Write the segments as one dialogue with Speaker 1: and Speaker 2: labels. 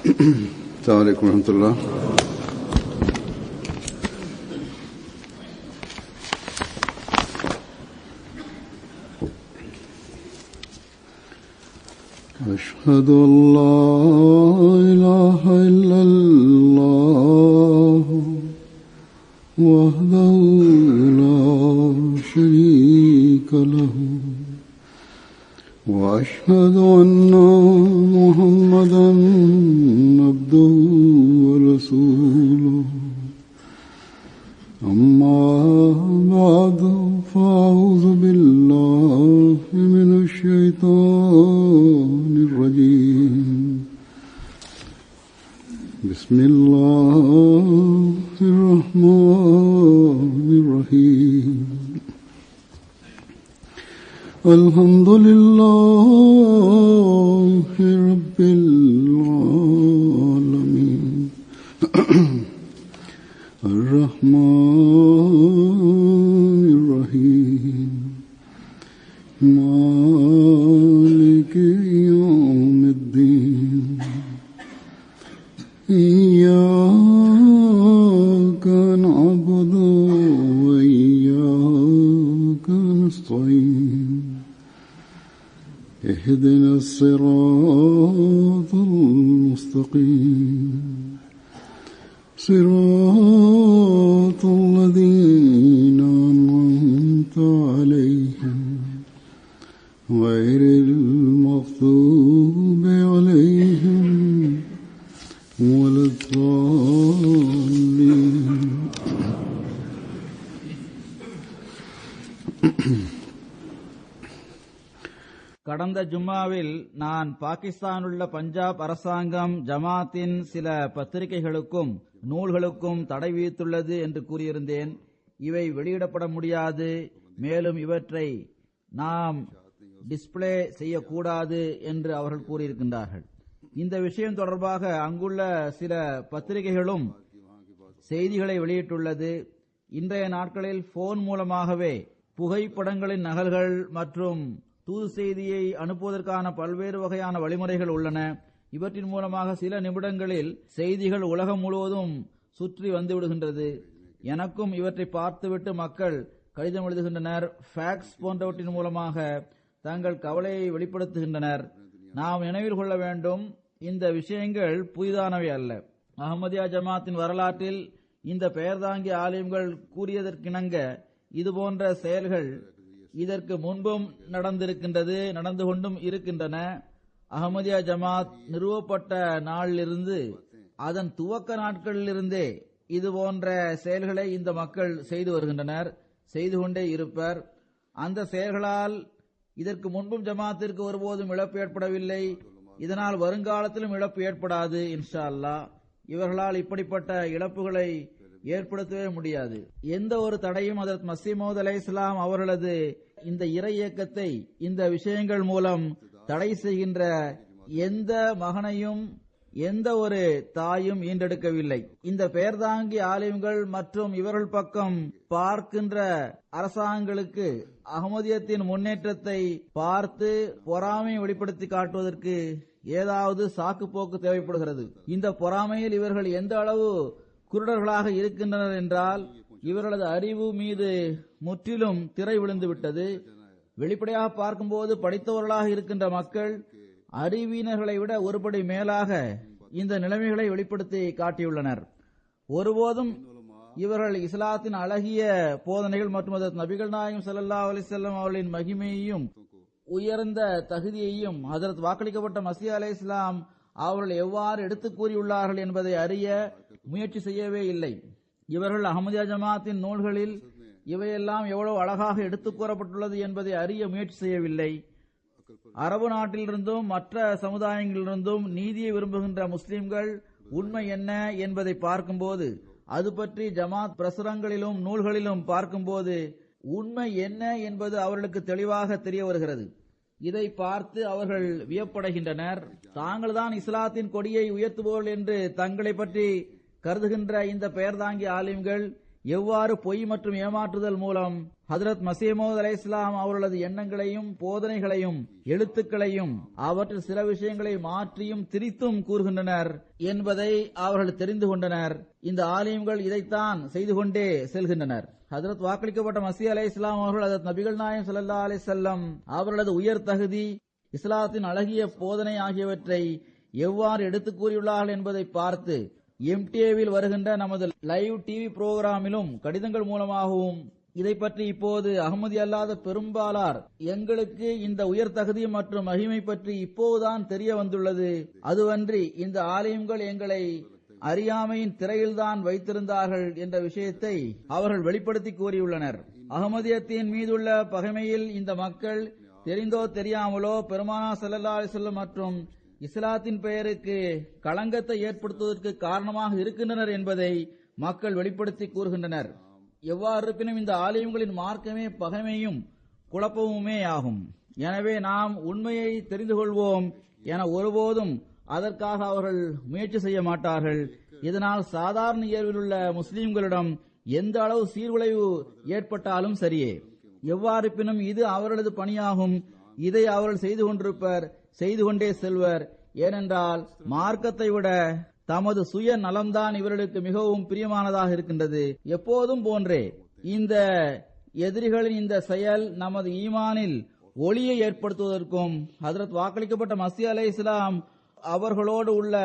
Speaker 1: السلام عليكم ورحمة الله. أشهد أن لا إله إلا الله وحده لا شريك له وأشهد أن محمدا عبده ورسوله أما بعد فأعوذ بالله من الشيطان الرجيم. بسم الله الرحمن الرحيم. الحمد لله رب العالمين الرحمن الرحيم مالك يوم الدين إياك نعبد وإياك نستعين اهدنا الصراط المستقيم صراط الذين أنعمت عليهم غير المغضوب عليهم ولا الضالين.
Speaker 2: கடந்த ஜும்மாவில் நான் பாகிஸ்தானுள்ள பஞ்சாப் அரசாங்கம் ஜமாத்தின் சில பத்திரிகைகளுக்கும் நூல்களுக்கும் தடை விதித்துள்ளது என்று கூறியிருந்தேன். இவை வெளியிடப்பட முடியாது, மேலும் இவற்றை நாம் டிஸ்பிளே செய்யக்கூடாது என்று அவர்கள் கூறியிருக்கின்றார்கள். இந்த விஷயம் தொடர்பாக அங்குள்ள சில பத்திரிகைகளும் செய்திகளை வெளியிட்டுள்ளது. இன்றைய நாட்களில் போன் மூலமாகவே புகைப்படங்களின் நகல்கள் மற்றும் தூது செய்தியை அனுப்புவதற்கான பல்வேறு வகையான வழிமுறைகள் உள்ளன. இவற்றின் மூலமாக சில நிமிடங்களில் செய்திகள் உலகம் முழுவதும் சுற்றி வந்துவிடுகின்றது. எனக்கும் இவற்றை பார்த்துவிட்டு மக்கள் கடிதம் எழுதுகின்றனர், ஃபேக்ஸ் போன்றவற்றின் மூலமாக தங்கள் கவலையை வெளிப்படுத்துகின்றனர். நாம் நினைவில் கொள்ள வேண்டும், இந்த விஷயங்கள் புதிதானவை அல்ல. அஹ்மதியா ஜமாத்தின் வரலாற்றில் இந்த பெயர்தாங்கி ஆலிம்கள் கூறியதற்கிணங்க இதுபோன்ற செயல்கள் இதற்கு முன்பும் நடந்திருக்கின்றது, நடந்து கொண்டும் இருக்கின்றன. அஹ்மதியா ஜமாத் நிறுவப்பட்ட நாளிலிருந்து அதன் துவக்க நாட்களிலிருந்தே இதுபோன்ற செயல்களை இந்த மக்கள் செய்து வருகின்றனர், செய்து கொண்டே இருப்பர். அந்த செயல்களால் இதற்கு முன்பும் ஜமாத்திற்கு ஒருபோதும் இழப்பு ஏற்படவில்லை, இதனால் வருங்காலத்திலும் இழப்பு ஏற்படாது இன்ஷா அல்லாஹ். இவர்களால் இப்படிப்பட்ட இழப்புகளை ஏற்படுத்தவே முடியாது. எந்த ஒரு தடையும் ஹஜ்ரத் மஸீஹ் மவ்ஊத் அலைஹிஸ்ஸலாம் அவர்களது இந்த இறை இயக்கத்தை இந்த விஷயங்கள் மூலம் தடை செய்கின்ற எந்த மகனையும் எந்த ஒரு தாயும் ஈண்டெடுக்கவில்லை. இந்த பெயர்தாங்கி ஆலிம்கள் மற்றும் இவர்கள் பக்கம் பார்க்கின்ற அரசாங்கங்களுக்கு அஹ்மதியத்தின் முன்னேற்றத்தை பார்த்து பொறாமை வெளிப்படுத்தி காட்டுவதற்கு ஏதாவது சாக்கு போக்கு தேவைப்படுகிறது. இந்த பொறாமையில் இவர்கள் எந்த அளவு குருடர்களாக இருக்கின்றனர் என்றால் இவர்களது அறிவு மீது முற்றிலும் திரை விழுந்து விட்டது. வெளிப்படையாக பார்க்கும்போது படித்தவர்களாக இருக்கின்ற மக்கள் அறிவினர்களை விட ஒருபடி மேலாக இந்த நிலைமைகளை வெளிப்படுத்தி காட்டியுள்ளனர். ஒருபோதும் இவர்கள் இஸ்லாத்தின் அழகிய போதனைகள் மற்றும் ஹஜ்ரத் நபிகள் நாயகம் ஸல்லல்லாஹு அலைஹி வஸல்லம் அவர்களின் மகிமையையும் உயர்ந்த தகுதியையும் ஹஜ்ரத் வாக்களிக்கப்பட்ட மஸீஹ் அலைஹிஸ்ஸலாம் அவர்கள் எவ்வாறு எடுத்துக் கூறியுள்ளார்கள் என்பதை அறிய முயற்சி செய்யவே இல்லை. இவர்கள் அஹ்மதியா ஜமாத்தின் நூல்களில் இவையெல்லாம் எவ்வளவு அழகாக எடுத்துக் கூறப்பட்டுள்ளது என்பதை அறிய முயற்சி செய்யவில்லை. அரபு நாட்டிலிருந்தும் மற்ற சமுதாயங்களிலிருந்தும் நீதியை விரும்புகின்ற முஸ்லிம்கள் உண்மை என்ன என்பதை பார்க்கும்போது, அது பற்றி ஜமாத் பிரசுரங்களிலும் நூல்களிலும் பார்க்கும்போது உண்மை என்ன என்பது அவர்களுக்கு தெளிவாக தெரிய வருகிறது. இதை பார்த்து அவர்கள் வியப்படைகின்றனர். தாங்கள்தான் இஸ்லாத்தின் கொடியை உயர்த்துவோர்கள் என்று தங்களை பற்றி கருதுகின்ற இந்த பெயர்தாங்கி ஆலிம்கள் எவ்வாறு பொய் மற்றும் ஏமாற்றுதல் மூலம் ஹஜ்ரத் மஸீஹ் மவ்ஊத் அலைஹிஸ்ஸலாம் அவர்களது எண்ணங்களையும் போதனைகளையும் எழுத்துக்களையும் அவற்றில் சில விஷயங்களை மாற்றியும் திரித்தும் கூறுகின்றனர் என்பதை அவர்கள் தெரிந்து கொண்டனர். இந்த ஆலிம்கள் இதைத்தான் செய்து கொண்டே செல்கின்றனர். ஹஜ்ரத் வாக்களிக்கப்பட்ட மஸீஹ் அலைஹிஸ்ஸலாம் அவர்கள் ஹஜ்ரத் நபிகள் நாயகம் ஸல்லல்லாஹு அலைஹி வஸல்லம் அவர்களது உயர் தகுதி, இஸ்லாத்தின் அழகிய போதனை ஆகியவற்றை எவ்வாறு எடுத்துக் கூறியுள்ளார்கள் என்பதை பார்த்து MTA-வில் வருகின்ற நமது லைவ் டிவி புரோகிராமிலும் கடிதங்கள் மூலமாகவும் இதை பற்றி இப்போது அகமதி அல்லாத பெரும்பாலார் எங்களுக்கு இந்த உயர் தகுதி மற்றும் மகிமை பற்றி இப்போதுதான் தெரிய வந்துள்ளது. அதுவன்றி இந்த ஆலயங்கள் எங்களை அறியாமையின் திரையில்தான் வைத்திருந்தார்கள் என்ற விஷயத்தை அவர்கள் வெளிப்படுத்தி கூறியுள்ளனர். அகமதியத்தின் மீதுள்ள பகைமையில் இந்த மக்கள் தெரிந்தோ தெரியாமலோ பெருமானார் ஸல்லல்லாஹு அலைஹி வஸல்லம் மற்றும் இஸ்லாத்தின் பெயருக்கு களங்கத்தை ஏற்படுத்துவதற்கு காரணமாக இருக்கின்றனர் என்பதை மக்கள் வெளிப்படுத்தி கூறுகின்றனர். எவ்வாறு இருப்பினும் இந்த ஆலயங்களின் மார்க்கமே பகைமையும் குழப்பமுமே ஆகும். எனவே நாம் உண்மையை தெரிந்து கொள்வோம் என ஒருபோதும் அதற்காக அவர்கள் முயற்சி செய்ய மாட்டார்கள். இதனால் சாதாரண இயல்பில் உள்ள முஸ்லிம்களிடம் எந்த அளவு சீர்குலைவு ஏற்பட்டாலும் சரியே. எவ்வாறு இருப்பினும் இது அவர்களது பணியாகும். இதை அவர்கள் செய்து கொண்டிருப்பர், செய்து கொண்டே செல்வர். ஏனென்றால் மார்க்கத்தை விட தமது சுய நலம்தான் இவர்களுக்கு மிகவும் பிரியமானதாக இருக்கின்றது. எப்போதும் போன்றே இந்த எதிரிகளின் இந்த செயல் நமது ஈமானில் ஒளியை ஏற்படுத்துவதற்கும் ஹஜ்ரத் வாக்களிக்கப்பட்ட மஸீஹ் அலைஹிஸ்ஸலாம் அவர்களோடு உள்ள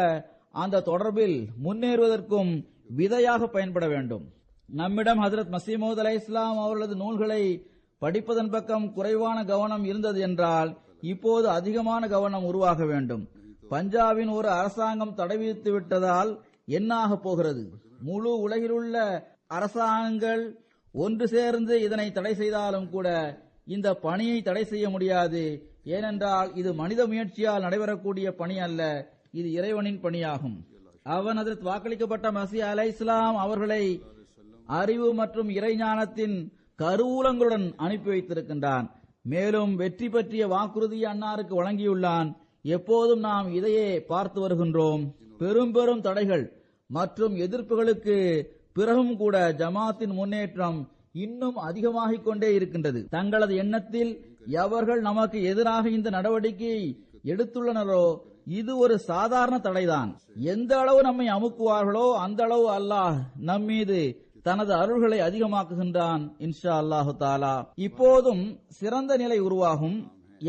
Speaker 2: அந்த தொடர்பில் முன்னேறுவதற்கும் விதையாக பயன்பட வேண்டும். நம்மிடம் ஹஜ்ரத் மஸீஹ் மவ்ஊத் அலைஹிஸ்ஸலாம் அவர்களது நூல்களை படிப்பதன் பக்கம் குறைவான கவனம் இருந்தது என்றால் இப்போது அதிகமான கவனம் உருவாக வேண்டும். பஞ்சாபின் ஒரு அரசாங்கம் தடை விதித்து விட்டதால் என்னாக போகிறது? முழு உலகிலுள்ள அரசாங்கங்கள் ஒன்று சேர்ந்து இதனை தடை செய்தாலும் கூட இந்த பணியை தடை செய்ய முடியாது. ஏனென்றால் இது மனித முயற்சியால் நடைபெறக்கூடிய பணி அல்ல, இது இறைவனின் பணியாகும். அவன் ஹஜ்ரத் வாக்களிக்கப்பட்ட மஸீஹ் அலைஹிஸ்ஸலாம் அவர்களை அறிவு மற்றும் இறைஞானத்தின் கருவூலங்களுடன் அனுப்பி வைத்திருக்கின்றான். மேலும் வெற்றி பற்றிய வாக்குறுதியை அன்னாருக்கு வழங்கியுள்ளான். எப்போதும் நாம் இதையே பார்த்து வருகின்றோம். பெரும் பெரும் தடைகள் மற்றும் எதிர்ப்புகளுக்கு பிறகும் கூட ஜமாத்தின் முன்னேற்றம் இன்னும் அதிகமாகிக் கொண்டே இருக்கின்றது. தங்களது எண்ணத்தில் எவர்கள் நமக்கு எதிராக இந்த நடவடிக்கையை எடுத்துள்ளனரோ இது ஒரு சாதாரண தடைதான். எந்த அளவு நம்மை அமுக்குவார்களோ அந்த அளவு அல்லாஹ் நம்மீது தனது அருள்களை அதிகமாக்குகின்றான் இன்ஷா அல்லாஹு தாலா. இப்போதும் சிறந்த நிலை உருவாகும்.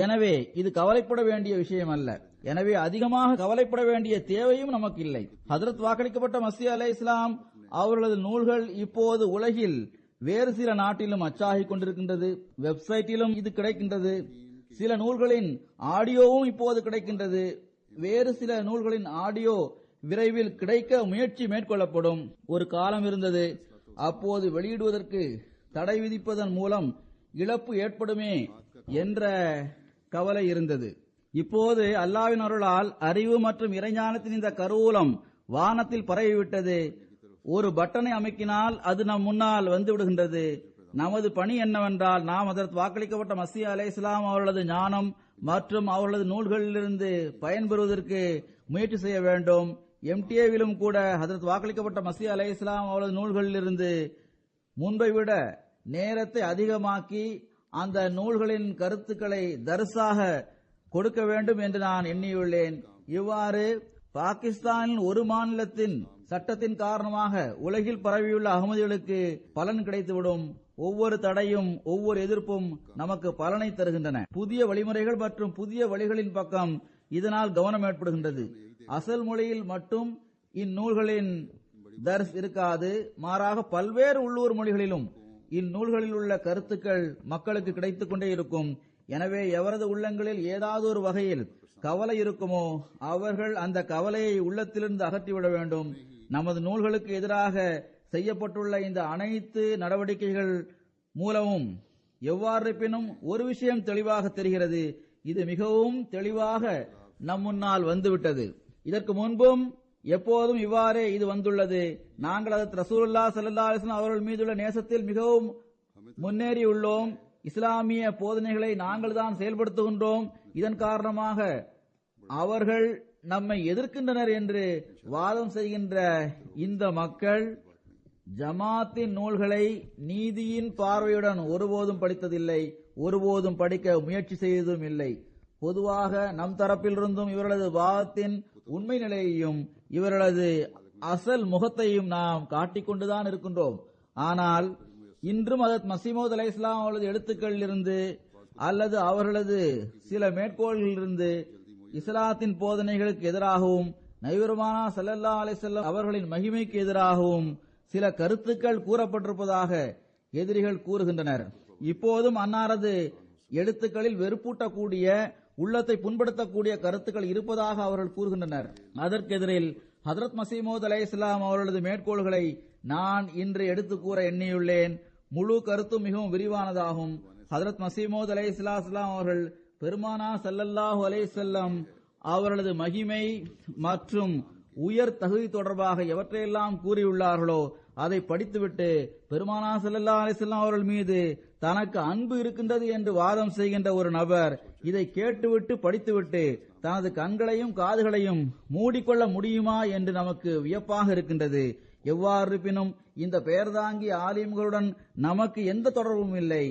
Speaker 2: எனவே இது கவலைப்பட வேண்டிய விஷயம் அல்ல. எனவே அதிகமாக கவலைப்பட வேண்டிய தேவையும் நமக்கு இல்லை. ஹஜ்ரத் வாக்களிக்கப்பட்ட மஸீஹ் அலைஹிஸ்ஸலாம் அவர்களது நூல்கள் இப்போது உலகில் வேறு சில நாட்டிலும் அச்சாகிக் கொண்டிருக்கின்றது. வெப்சைட்டிலும் இது கிடைக்கின்றது. சில நூல்களின் ஆடியோவும் இப்போது கிடைக்கின்றது. வேறு சில நூல்களின் ஆடியோ விரைவில் கிடைக்க முயற்சி மேற்கொள்ளப்படும். ஒரு காலம் இருந்தது, அப்போது வெளியிடுவதற்கு தடை விதிப்பதன் மூலம் இழப்பு ஏற்படுமே என்ற கவலை இருந்தது. இப்போது அல்லாஹ்வின் அருளால் அறிவு மற்றும் இறைஞானத்தின் இந்த கருவூலம் வானத்தில் பரவிவிட்டது. ஒரு பட்டனை அமைக்கினால் அது நம் முன்னால் வந்து விடுகின்றது. நமது பணி என்னவென்றால் நாம் ஹஜ்ரத் வாக்களிக்கப்பட்ட மஸீஹ் அலைஹிஸ்ஸலாம் அவர்களது ஞானம் மற்றும் அவர்களது நூல்களிலிருந்து பயன்பெறுவதற்கு முயற்சி செய்ய வேண்டும். MTA-விலும் கூட ஹஜ்ரத் வாக்களிக்கப்பட்ட மஸீஹ் அலைஹிஸ்ஸலாம் அவர்களது நூல்களிலிருந்து முன்பை விட நேரத்தை அதிகமாக்கி அந்த நூல்களின் கருத்துக்களை தர்ஸாக கொடுக்க வேண்டும் என்று நான் எண்ணியுள்ளேன். இவ்வாறு பாகிஸ்தானின் ஒரு மாநிலத்தின் சட்டத்தின் காரணமாக உலகில் பரவியுள்ள அகமதிகளுக்கு பலன் கிடைத்துவிடும். ஒவ்வொரு தடையும் ஒவ்வொரு எதிர்ப்பும் நமக்கு பலனை தருகின்றன. புதிய வழிமுறைகள் மற்றும் புதிய வழிகளின் பக்கம் இதனால் கவனம் ஏற்படுகின்றது. அசல் மொழியில் மட்டும் இந்நூல்களின் தர்ஸ் இருக்காது, மாறாக பல்வேறு உள்ளூர் மொழிகளிலும் இந்நூல்களில் உள்ள கருத்துக்கள் மக்களுக்கு கிடைத்துக் கொண்டே இருக்கும். எனவே எவரது உள்ளங்களில் ஏதாவது ஒரு வகையில் கவலை இருக்குமோ அவர்கள் அந்த கவலையை உள்ளத்திலிருந்து அகற்றிவிட வேண்டும். நமது நூல்களுக்கு எதிராக செய்யப்பட்டுள்ள இந்த அனைத்து நடவடிக்கைகள் மூலமும் எவ்வாறு இருப்பினும் ஒரு விஷயம் தெளிவாக தெரிகிறது. இது மிகவும் தெளிவாக நம் முன்னால் வந்துவிட்டது. இதற்கு முன்பும் எப்போதும் இவ்வாறே இது வந்துள்ளது. நாங்கள் ஹஜ்ரத் ரசூலுல்லாஹ் ஸல்லல்லாஹு அலைஹி வஸல்லம் அவர்கள் மீதுள்ள நேசத்தில் மிகவும் முன்னேறியுள்ளோம். இஸ்லாமிய போதனைகளை நாங்கள் தான் செயல்படுத்துகின்றோம். இதன் காரணமாக அவர்கள் நம்மை எதிர்க்கின்றனர் என்று வாதம் செய்கின்ற இந்த மக்கள் ஜமாத்தின் நூல்களை நீதியின் பார்வையுடன் ஒருபோதும் படித்ததில்லை, ஒருபோதும் படிக்க முயற்சி செய்ததும் இல்லை. பொதுவாக நம் தரப்பிலிருந்தும் இவர்களது வாதத்தின் உண்மை நிலையையும் இவர்களது அசல் முகத்தையும் நாம் காட்டிக்கொண்டுதான் இருக்கின்றோம். ஆனால் இன்றும் ஹஜ்ரத் மஸீமூத் அலைஹிஸ்ஸலாம் அவர்களது எழுத்துக்களிலிருந்து அல்லது அவர்களது சில மேற்கோள்களிலிருந்து இஸ்லாத்தின் போதனைகளுக்கு எதிராகவும் நபிபெருமானா ஸல்லல்லாஹு அலைஹி வஸல்லம் அவர்களின் மகிமைக்கு எதிராகவும் சில கருத்துக்கள் கூறப்பட்டிருப்பதாக எதிரிகள் கூறுகின்றனர். இப்போதும் அன்னாரது எழுத்துக்களில் வெறுப்பூட்டக்கூடிய, உள்ளத்தை புண்படுத்தக்கூடிய கருத்துக்கள் இருப்பதாக அவர்கள் கூறுகின்றனர். அதற்கெதிரில் ஹஜ்ரத் மஸீமூத் அலைஹிஸ்ஸலாம் அவர்களது மேற்கோள்களை நான் இன்று எடுத்து கூற எண்ணியுள்ளேன். முழு கருத்தும் மிகவும் விரிவானதாகும். ஹஜ்ரத் மஸீமூத் அலைஹிஸ்ஸலாம் அவர்கள் பெருமானா ஸல்லல்லாஹு அலைஹி வஸல்லம் அவர்களது மகிமை மற்றும் உயர் தகுதி தொடர்பாக எவற்றையெல்லாம் கூறியுள்ளார்களோ அதை படித்துவிட்டு பெருமானா ஸல்லல்லாஹு அலைஹி வஸல்லம் அவர்கள் மீது தனக்கு அன்பு இருக்கின்றது என்று வாதம் செய்கின்ற ஒரு நபர் இதை கேட்டுவிட்டு படித்துவிட்டு தனது கண்களையும் காதுகளையும் மூடிக்கொள்ள முடியுமா என்று நமக்கு வியப்பாக இருக்கின்றது. எவ்வாறு இருப்பினும் இந்த பெயர்தாங்கி ஆலிம்களுடன் நமக்கு எந்த தொடர்பும் இல்லை.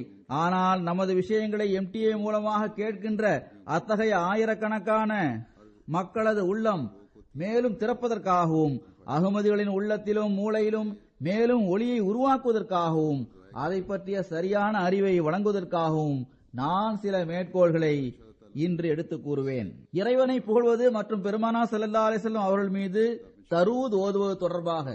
Speaker 2: ஆனால் நமது விஷயங்களை MTA மூலமாக கேட்கின்ற அத்தகைய ஆயிரக்கணக்கான மக்களது உள்ளம் மேலும் திறப்பதற்காகவும் அகமதிகளின் உள்ளத்திலும் மூளையிலும் மேலும் ஒளியை உருவாக்குவதற்காகவும் அதை பற்றிய சரியான அறிவை வழங்குவதற்காகவும் நான் சில மேற்கோள்களை இன்று எடுத்து கூறுவேன். இறைவனை புகழ்வது மற்றும் பெருமானா ஸல்லல்லாஹு அலைஹி வஸல்லம் அவர்கள் மீது தரூத் ஓதுவது தொடர்பாக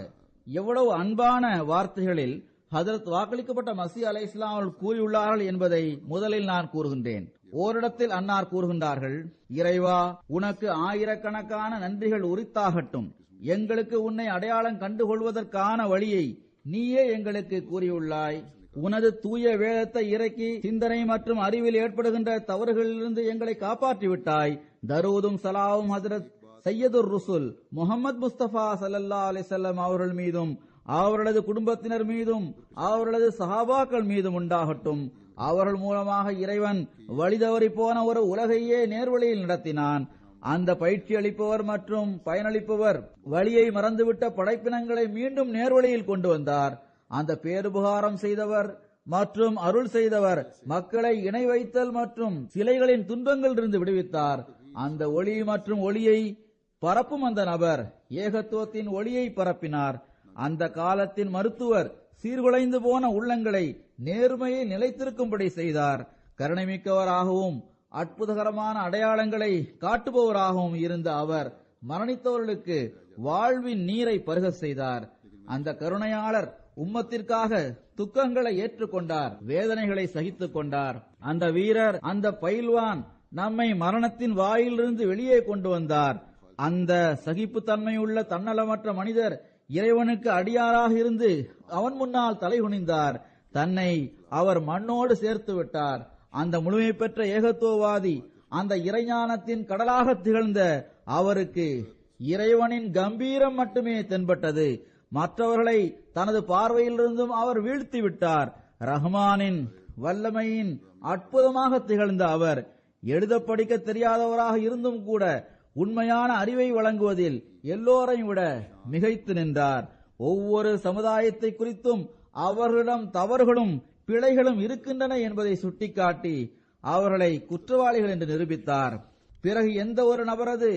Speaker 2: எவ்வளவு அன்பான வார்த்தைகளில் ஹஜ்ரத் வாக்களிக்கப்பட்ட மஸீஹ் அலைஹிஸ்ஸலாம் அவர்கள் கூறியுள்ளார்கள் என்பதை முதலில் நான் கூறுகின்றேன். ஓரிடத்தில் அன்னார் கூறுகின்றார்கள், இறைவா, உனக்கு ஆயிரக்கணக்கான நன்றிகள் உரித்தாகட்டும். எங்களுக்கு உன்னை அடையாளம் கண்டுகொள்வதற்கான வழியை நீயே எங்களுக்கு கூறியுள்ளாய். உனது தூய வேதத்தை இறக்கி சிந்தனை மற்றும் அறிவில் ஏற்படுகின்ற தவறுகளிலிருந்து எங்களை காப்பாற்றிவிட்டாய். தரூதும் சலாவும் ஹஜ்ரத் சையதுர் ருசுல் முஹம்மது முஸ்தபா ஸல்லல்லாஹு அலைஹி வஸல்லம் அவர்கள் மீதும் அவர்களது குடும்பத்தினர் மீதும் அவர்களது சஹாபாக்கள் மீதும் உண்டாகட்டும். அவர்கள் மூலமாக இறைவன் வழிதவறி போன ஒரு உலகையே நேர்வழியில் நடத்தினான். அந்த பயிற்சி அளிப்பவர் மற்றும் பயனளிப்பவர் வழியை மறந்துவிட்ட படைப்பினங்களை மீண்டும் நேர்வழியில் கொண்டு வந்தார். அந்த பேருபகாரம் செய்தவர் மற்றும் அருள் செய்தவர் மக்களை இணை வைத்தல் மற்றும் சிலைகளின் துன்பங்களிலிருந்து விடுவித்தார். அந்த ஒளி மற்றும் ஒளியை பரப்பும் அந்த நபர் ஏகத்துவத்தின் ஒளியை பரப்பினார். அந்த காலத்தின் மருத்துவர் சீர்குலைந்து போன உள்ளங்களை நேர்மையை நிலைத்திருக்கும்படி செய்தார். கருணைமிக்கவராகவும் அற்புதகரமான அடையாளங்களை காட்டுபவராகவும் இருந்த அவர் மரணித்தவர்களுக்கு வாழ்வின் நீரை பருக செய்தார். அந்த கருணையாளர் உம்மத்திற்காக துக்கங்களை ஏற்றுக்கொண்டார், வேதனைகளை சகித்துக் கொண்டார். அந்த வீரர், அந்த பயில்வான் நம்மை மரணத்தின் வாயிலிருந்து வெளியே கொண்டு வந்தார். அந்த சகிப்புத்தன்மையுள்ள தன்னலமற்ற மனிதர் இறைவனுக்கு அடியாராக இருந்து அவன் முன்னால் தலைகுனிந்தார். தன்னை அவர் மண்ணோடு சேர்த்து விட்டார். அந்த முழுமை பெற்ற ஏகத்துவவாதி அந்த இறைஞானத்தின் கடலாக திகழ்ந்த அவருக்கு இறைவனின் கம்பீரம் மட்டுமே தென்பட்டது. மற்றவர்களை தனது பார்வையிலிருந்தும் அவர் வீழ்த்தி விட்டார். ரஹ்மானின் வல்லமையின் அற்புதமாக திகழ்ந்த அவர் எழுத படிக்க தெரியாதவராக இருந்தும் கூட உண்மையான அறிவை வழங்குவதில் எல்லோரையும் விட மிகைத்து நின்றார். ஒவ்வொரு சமுதாயத்தை குறித்தும் அவர்களிடம் தவறுகளும் பிழைகளும் இருக்கின்றன என்பதை சுட்டிக்காட்டி அவர்களை குற்றவாளிகள் என்று நிரூபித்தார். பிறகு எந்த ஒரு நபரது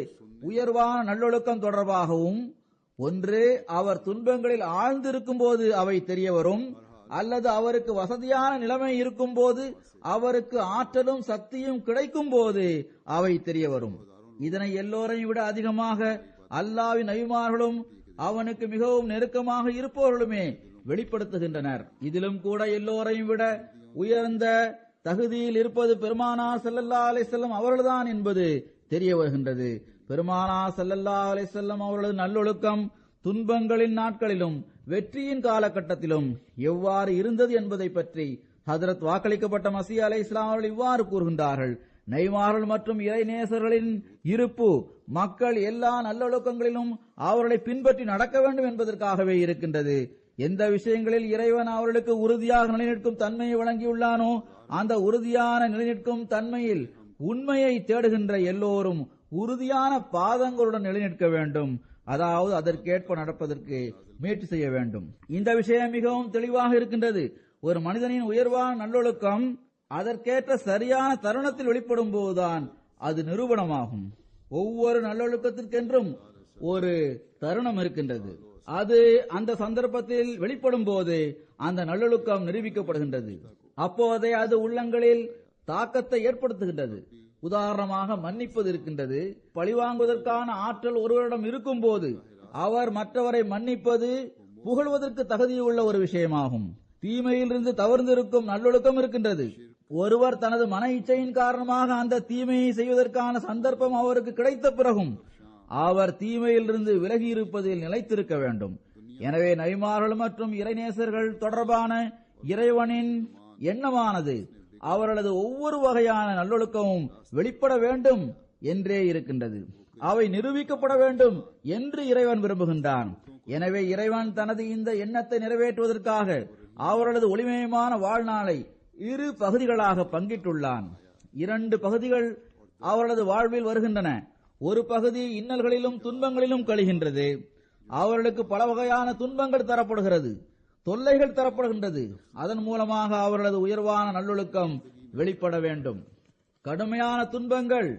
Speaker 2: உயர்வான நல்லொழுக்கம் தொடர்பாகவும் ஒன்று அவர் துன்பங்களில் ஆழ்ந்திருக்கும் போது அவை தெரிய வரும், அல்லது அவருக்கு வசதியான நிலைமை இருக்கும் போது, அவருக்கு ஆற்றலும் சக்தியும் கிடைக்கும் போது அவை தெரிய வரும். இதனை எல்லோரையும் விட அதிகமாக அல்லாஹ்வின் நபிமார்களும் அவனுக்கு மிகவும் நெருக்கமாக இருப்பவர்களுமே வெளிப்படுத்துகின்றனர். இதிலும் கூட எல்லோரையும் விட உயர்ந்த தகுதியில் இருப்பது பெருமானார் ஸல்லல்லாஹு அலைஹி வஸல்லம் அவர்கள்தான் என்பது தெரிய வருகின்றது. பெருமானார் ஸல்லல்லாஹு அலைஹி வஸல்லம் அவர்களது நல்லொழுக்கம் துன்பங்களின் நாட்களிலும் வெற்றியின் காலகட்டத்திலும் எவ்வாறு இருந்தது என்பதை பற்றி ஹஜ்ரத் வாக்களிக்கப்பட்ட மஸீஹ் அலைஹிஸ்ஸலாம் அவர்கள் இவ்வாறு கூறுகின்றார்கள். நபிமார்கள் மற்றும் இறைநேசர்களின் இருப்பு மக்கள் எல்லா நல்லொழுக்கங்களிலும் அவர்களை பின்பற்றி நடக்க வேண்டும் என்பதற்காகவே இருக்கின்றது. எந்த விஷயங்களில் இறைவன் அவர்களுக்கு உறுதியாக நிலைநிற்கும் தன்மையை வழங்கியுள்ளானோ அந்த உறுதியான நிலைநிற்கும் தன்மையில் உண்மையை தேடுகின்ற எல்லோரும் உறுதியான பாதங்களுடன் நிலைநிற்க வேண்டும். அதாவது அதற்கேற்ப நடப்பதற்கு முயற்சி செய்ய வேண்டும். இந்த விஷயம் மிகவும் தெளிவாக இருக்கின்றது. ஒரு மனிதனின் உயர்வான நல்லொழுக்கம் அதற்கேற்ற சரியான தருணத்தில் வெளிப்படும் போதுதான் அது நிரூபணமாகும். ஒவ்வொரு நல்லொழுக்கத்திற்கென்றும் ஒரு தருணம் இருக்கின்றது. அது அந்த சந்தர்ப்பத்தில் வெளிப்படும் போது அந்த நல்லொழுக்கம் நிரூபிக்கப்படுகின்றது. அப்போதே அது உள்ளங்களில் தாக்கத்தை ஏற்படுத்துகின்றது. உதாரணமாக மன்னிப்பது இருக்கின்றது. பழிவாங்குவதற்கான ஆற்றல் ஒருவரிடம் இருக்கும் போது அவர் மற்றவரை மன்னிப்பது புகழ்வதற்கு தகுதியுள்ள ஒரு விஷயமாகும். தீமையிலிருந்து தவிர்ந்திருக்கும் நல்லொழுக்கம் இருக்கின்றது. ஒருவர் தனது மன இச்சையின் காரணமாக அந்த தீமையை செய்வதற்கான சந்தர்ப்பம் அவருக்கு கிடைத்த பிறகும் அவர் தீமையிலிருந்து விலகி இருப்பதில் நிலைத்திருக்க வேண்டும். எனவே நபிமார்கள் மற்றும் இறைநேசர்கள் தொடர்பான இறைவனின் எண்ணமானது அவர்களது ஒவ்வொரு வகையான நல்லொழுக்கமும் வெளிப்பட வேண்டும் என்றே இருக்கின்றது. அவை நிரூபிக்கப்பட வேண்டும் என்று இறைவன் விரும்புகின்றான். எனவே இறைவன் தனது இந்த எண்ணத்தை நிறைவேற்றுவதற்காக அவர்களது ஒளிமயமான வாழ்நாளை இரு பகுதிகளாக பங்கிட்டுள்ளான். 2 பகுதிகள் அவர்களது வாழ்வில் வருகின்றன. ஒரு பகுதி இன்னல்களிலும் துன்பங்களிலும் கழிகின்றது. அவர்களுக்கு பல வகையான துன்பங்கள் தரப்படுகிறது, தொல்லைகள் தரப்படுகின்றது. அதன் மூலமாக அவர்களது உயர்வான நல்லொழுக்கம் வெளிப்பட வேண்டும். கடுமையான துன்பங்கள்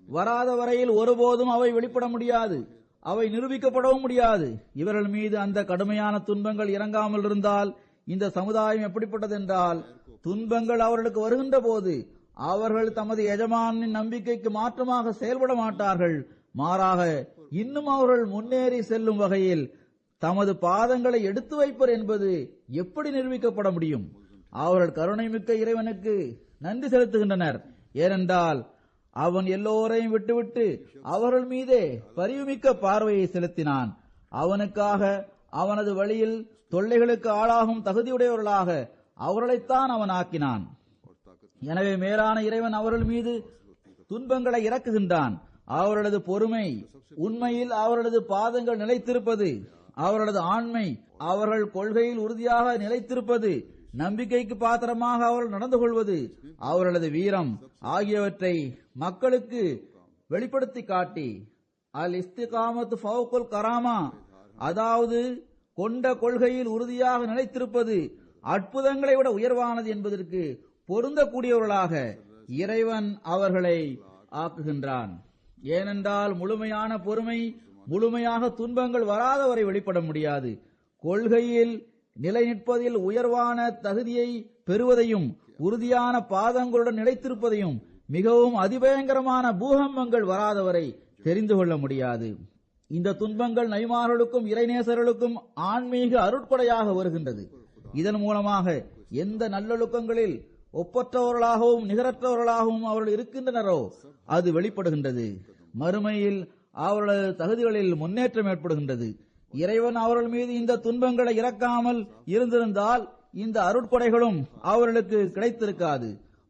Speaker 2: வராத வரையில் ஒருபோதும் அவை வெளிப்பட முடியாது, அவை நிரூபிக்கப்படவும் முடியாது. இவர்கள் மீது அந்த கடுமையான துன்பங்கள் இறங்காமல் இருந்தால் இந்த சமுதாயம் எப்படிப்பட்டது என்றால், துன்பங்கள் அவர்களுக்கு வருகின்ற போது அவர்கள் தமது எஜமானின் நம்பிக்கைக்கு மாற்றமாக செயல்பட மாட்டார்கள். மாறாக இன்னும் அவர்கள் முன்னேறி செல்லும் வகையில் தமது பாதங்களை எடுத்து வைப்பர் என்பது எப்படி நிரூபிக்கப்பட முடியும்? அவர்கள் கருணைமிக்க இறைவனுக்கு நன்றி செலுத்துகின்றனர். ஏனென்றால் அவன் எல்லோரையும் விட்டுவிட்டு அவர்கள் மீதே பரிவுமிக்க பார்வையை செலுத்தினான். அவனுக்காக அவனது வழியில் தொல்லைகளுக்கு ஆளாகும் தகுதியுடையவர்களாக அவர்களைத்தான் அவன் ஆக்கினான். எனவே மேலான இறைவன் அவர்கள் மீது துன்பங்களை இறக்குகின்றான். அவர்களது பொறுமை, உண்மையில் அவர்களது பாதங்கள் நிலைத்திருப்பது, அவர்களது ஆண்மை, அவர்கள் கொள்கையில் உறுதியாக நிலைத்திருப்பது, நம்பிக்கைக்கு பாத்திரமாக அவர்கள் நடந்து கொள்வது, அவர்களது வீரம் ஆகியவற்றை மக்களுக்கு வெளிப்படுத்தி காட்டி அல் இஸ்திகாமத்து ஃபௌகுல் கராமா, அதாவது கொண்ட கொள்கையில் உறுதியாக நிலைத்திருப்பது அற்புதங்களை விட உயர்வானது என்பதற்கு பொருந்தக்கூடியவர்களாக இறைவன் அவர்களை ஆக்குகின்றான். ஏனென்றால் முழுமையான பொறுமை முழுமையாக துன்பங்கள் வராதவரை வெளிப்பட முடியாது. கொள்கையில் நிலை நிற்பதில் உயர்வான தகுதியை பெறுவதையும் உறுதியான பாதங்களுடன் நிலைத்திருப்பதையும் மிகவும் அதிபயங்கரமான பூகம்பங்கள் வராதவரை தெரிந்து கொள்ள முடியாது. இந்த துன்பங்கள் நபிமார்களுக்கும் இறைநேசர்களுக்கும் ஆன்மீக அருட்கொடையாக வருகின்றது. இதன் மூலமாக எந்த நல்லொழுக்கங்களில் ஒப்பற்றவர்களாகவும் நிகரற்றவர்களாகவும் அவர்கள் இருக்கின்றனரோ அது வெளிப்படுகின்றது. மறுமையில் அவர்களது தகுதிகளில் முன்னேற்றம் ஏற்படுகின்றது. இறைவன் அவர்கள் மீது இந்த துன்பங்களை இறக்காமல் இருந்திருந்தால் இந்த அருட்கொடைகளும் அவர்களுக்கு கிடைத்திருக்காது.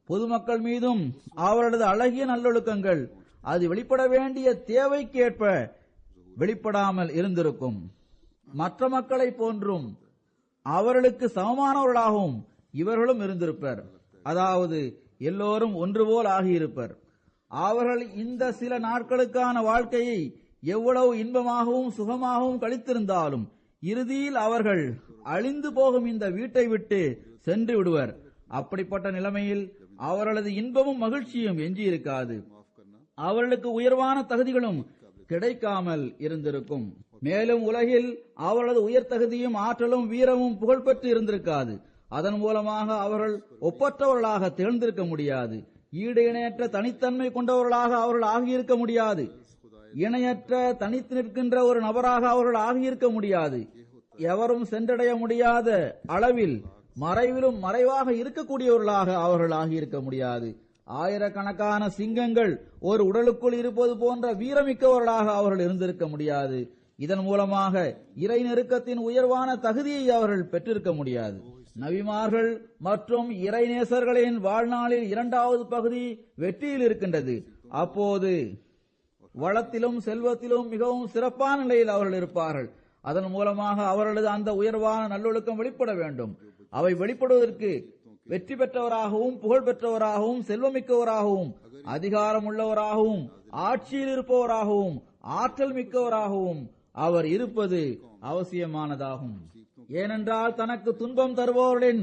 Speaker 2: பொதுமக்கள் மீதும் அவர்களது அழகிய நல்லொழுக்கங்கள் அது வெளிப்பட வேண்டிய தேவைக்கு ஏற்ப வெளிப்படாமல் இருந்திருக்கும். மற்ற மக்களை போன்றும் அவர்களுக்கு சமமானவர்களாகவும் இவர்களும் இருந்திருப்பர். அதாவது எல்லோரும் ஒன்றுபோல் ஆகியிருப்பர். அவர்கள் இந்த சில நாட்களுக்கான வாழ்க்கையை எவ்வளவு இன்பமாகவும் சுகமாகவும் கழித்திருந்தாலும் இறுதியில் அவர்கள் அழிந்து போகும் இந்த வீட்டை விட்டு சென்று விடுவர். அப்படிப்பட்ட நிலைமையில் அவர்களது இன்பமும் மகிழ்ச்சியும் எஞ்சியிருக்காது. அவர்களுக்கு உயர்வான தகுதிகளும் கிடைக்காமல் இருந்திருக்கும். மேலும் உலகில் அவர்களது உயர் தகுதியும் ஆற்றலும் வீரமும் புகழ்பெற்று இருந்திருக்காது. அதன் மூலமாக அவர்கள் ஒப்பற்றவர்களாக திகழ்ந்திருக்க முடியாது. ஈடு இணையற்ற தனித்தன்மை கொண்டவர்களாக அவர்கள் ஆகியிருக்க முடியாது. இணையற்ற தனித்து நிற்கின்ற ஒரு நபராக அவர்கள் ஆகியிருக்க முடியாது. எவரும் சென்றடைய முடியாத அளவில் மறைவிலும் மறைவாக இருக்கக்கூடியவர்களாக அவர்கள் ஆகியிருக்க முடியாது. ஆயிரக்கணக்கான சிங்கங்கள் ஒரு உடலுக்குள் இருப்பது போன்ற வீரமிக்கவர்களாக அவர்கள் இருந்திருக்க முடியாது. இதன் மூலமாக இறை நெருக்கத்தின் உயர்வான தகுதியை அவர்கள் பெற்றிருக்க முடியாது. நபிமார்கள் மற்றும் இறைநேசர்களின் வாழ்நாளில் 2வது பகுதி வெற்றியில் இருக்கின்றது. அப்போது வளத்திலும் செல்வத்திலும் மிகவும் சிறப்பான நிலையில் அவர்கள் இருப்பார்கள். அதன் மூலமாக அவர்களது அந்த உயர்வான நல்லொழுக்கம் வெளிப்பட வேண்டும். அவை வெளிப்படுவதற்கு வெற்றி பெற்றவராகவும் புகழ் பெற்றவராகவும் செல்வமிக்கவராகவும் அதிகாரம் உள்ளவராகவும் ஆட்சியில் இருப்பவராகவும் ஆற்றல் மிக்கவராகவும் அவர் இருப்பது அவசியமானதாகும். ஏனென்றால் தனக்கு துன்பம் தருபவர்களின்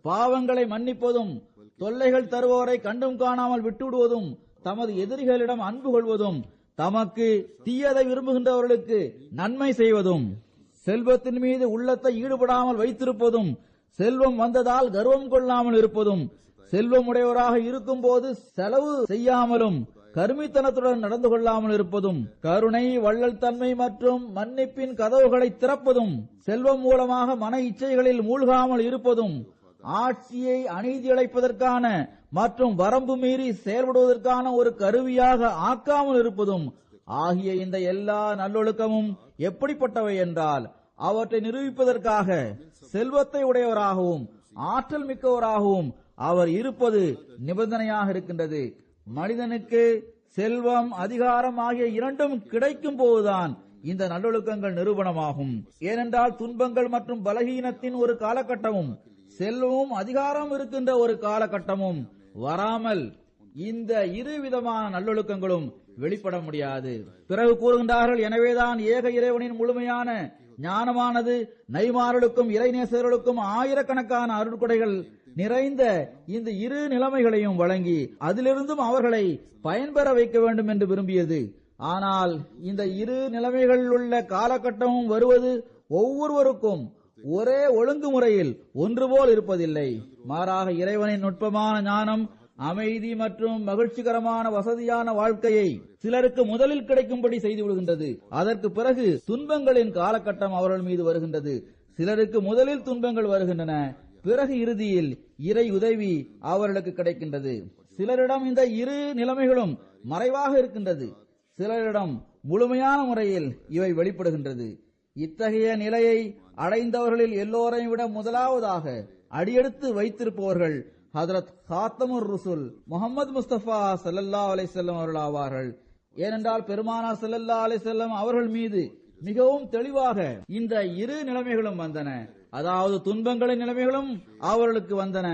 Speaker 2: பாவங்களை மன்னிப்பதும், தொல்லைகள் தருபவரை கண்டும் காணாமல் விட்டுவிடுவதும், தமது எதிரிகளிடம் அன்பு கொள்வதும், தமக்கு தீயதை விரும்புகின்றவர்களுக்கு நன்மை செய்வதும், செல்வத்தின் மீது உள்ளத்தை ஈடுபடாமல் வைத்திருப்பதும், செல்வம் வந்ததால் கர்வம் கொள்ளாமல் இருப்பதும், செல்வம் உடையவராக இருக்கும் போது செலவு செய்யாமலும் கருமித்தனத்துடன் நடந்து கொள்ளாமல் இருப்பதும், கருணை, வள்ளல் தன்மை மற்றும் மன்னிப்பின் கதவுகளை திறப்பதும், செல்வம் மூலமாக மன இச்சைகளில் மூழ்காமல் இருப்பதும், ஆட்சியை அநீதி இழைப்பதற்கான மற்றும் வரம்பு மீறி செயல்படுவதற்கான ஒரு கருவியாக ஆக்காமல் இருப்பதும் ஆகிய இந்த எல்லா நல்லொழுக்கமும் எப்படிப்பட்டவை என்றால், அவற்றை நிரூபிப்பதற்காக செல்வத்தை உடையவராகவும் ஆற்றல் மிக்கவராகவும் அவர் இருப்பது நிபந்தனையாக இருக்கின்றது. மனிதனுக்கு செல்வம், அதிகாரம் ஆகிய இரண்டும் கிடைக்கும் போதுதான் இந்த நல்லொழுக்கங்கள் நிரூபணமாகும். ஏனென்றால் துன்பங்கள் மற்றும் பலகீனத்தின் ஒரு காலகட்டமும், செல்வமும் அதிகாரம் இருக்கின்ற ஒரு காலகட்டமும் வராமல் இந்த இரு விதமான நல்லொழுக்கங்களும் வெளிப்பட முடியாது. பிறகு கூறுகின்றார்கள், எனவேதான் ஏக இறைவனின் முழுமையான ஞானமானது நைமார்களுக்கும் இறைநேசர்களுக்கும் ஆயிரக்கணக்கான அருட்கொடைகள் நிறைந்த இந்த இரு நிலைமைகளையும் வழங்கி அதிலிருந்தும் அவர்களை பயன்பெற வைக்க வேண்டும் என்று விரும்பியது. ஆனால் இந்த இரு நிலைமைகளில் உள்ள காலகட்டமும் வருவது ஒவ்வொருவருக்கும் ஒரே ஒழுங்குமுறையில் ஒன்றுபோல் இருப்பதில்லை. மாறாக இறைவனின் நுட்பமான ஞானம், அமைதி மற்றும் மகிழ்ச்சிகரமான வசதியான வாழ்க்கையை சிலருக்கு முதலில் கிடைக்கும்படி செய்து விடுகின்றது. அதற்கு பிறகு துன்பங்களின் காலகட்டம் அவர்கள் மீது வருகின்றது. சிலருக்கு முதலில் துன்பங்கள் வருகின்றன, பிறகு இறுதியில் இறை உதவி அவர்களுக்கு கிடைக்கின்றது. சிலரிடம் இந்த இரு நிலைமைகளும் மறைவாக இருக்கின்றது, சிலரிடம் முழுமையான முறையில் இவை வெளிப்படுகின்றது. இத்தகைய நிலையை அடைந்தவர்களில் எல்லோரையும் விட முதலாவதாக அடியெடுத்து வைத்திருப்பவர்கள் ஹதரத் காத்தமுர் ருசுல் முகமது முஸ்தபா ஸல்லல்லாஹு அலைஹி வஸல்லம் அவர்கள் ஆவார்கள். ஏனென்றால் பெருமானார் ஸல்லல்லாஹு அலைஹி வஸல்லம் அவர்கள் மீது மிகவும் தெளிவாக இந்த இரு நிலைமைகளும் வந்தன. அதாவது துன்பங்களின் நிலைமைகளும் அவர்களுக்கு வந்தன,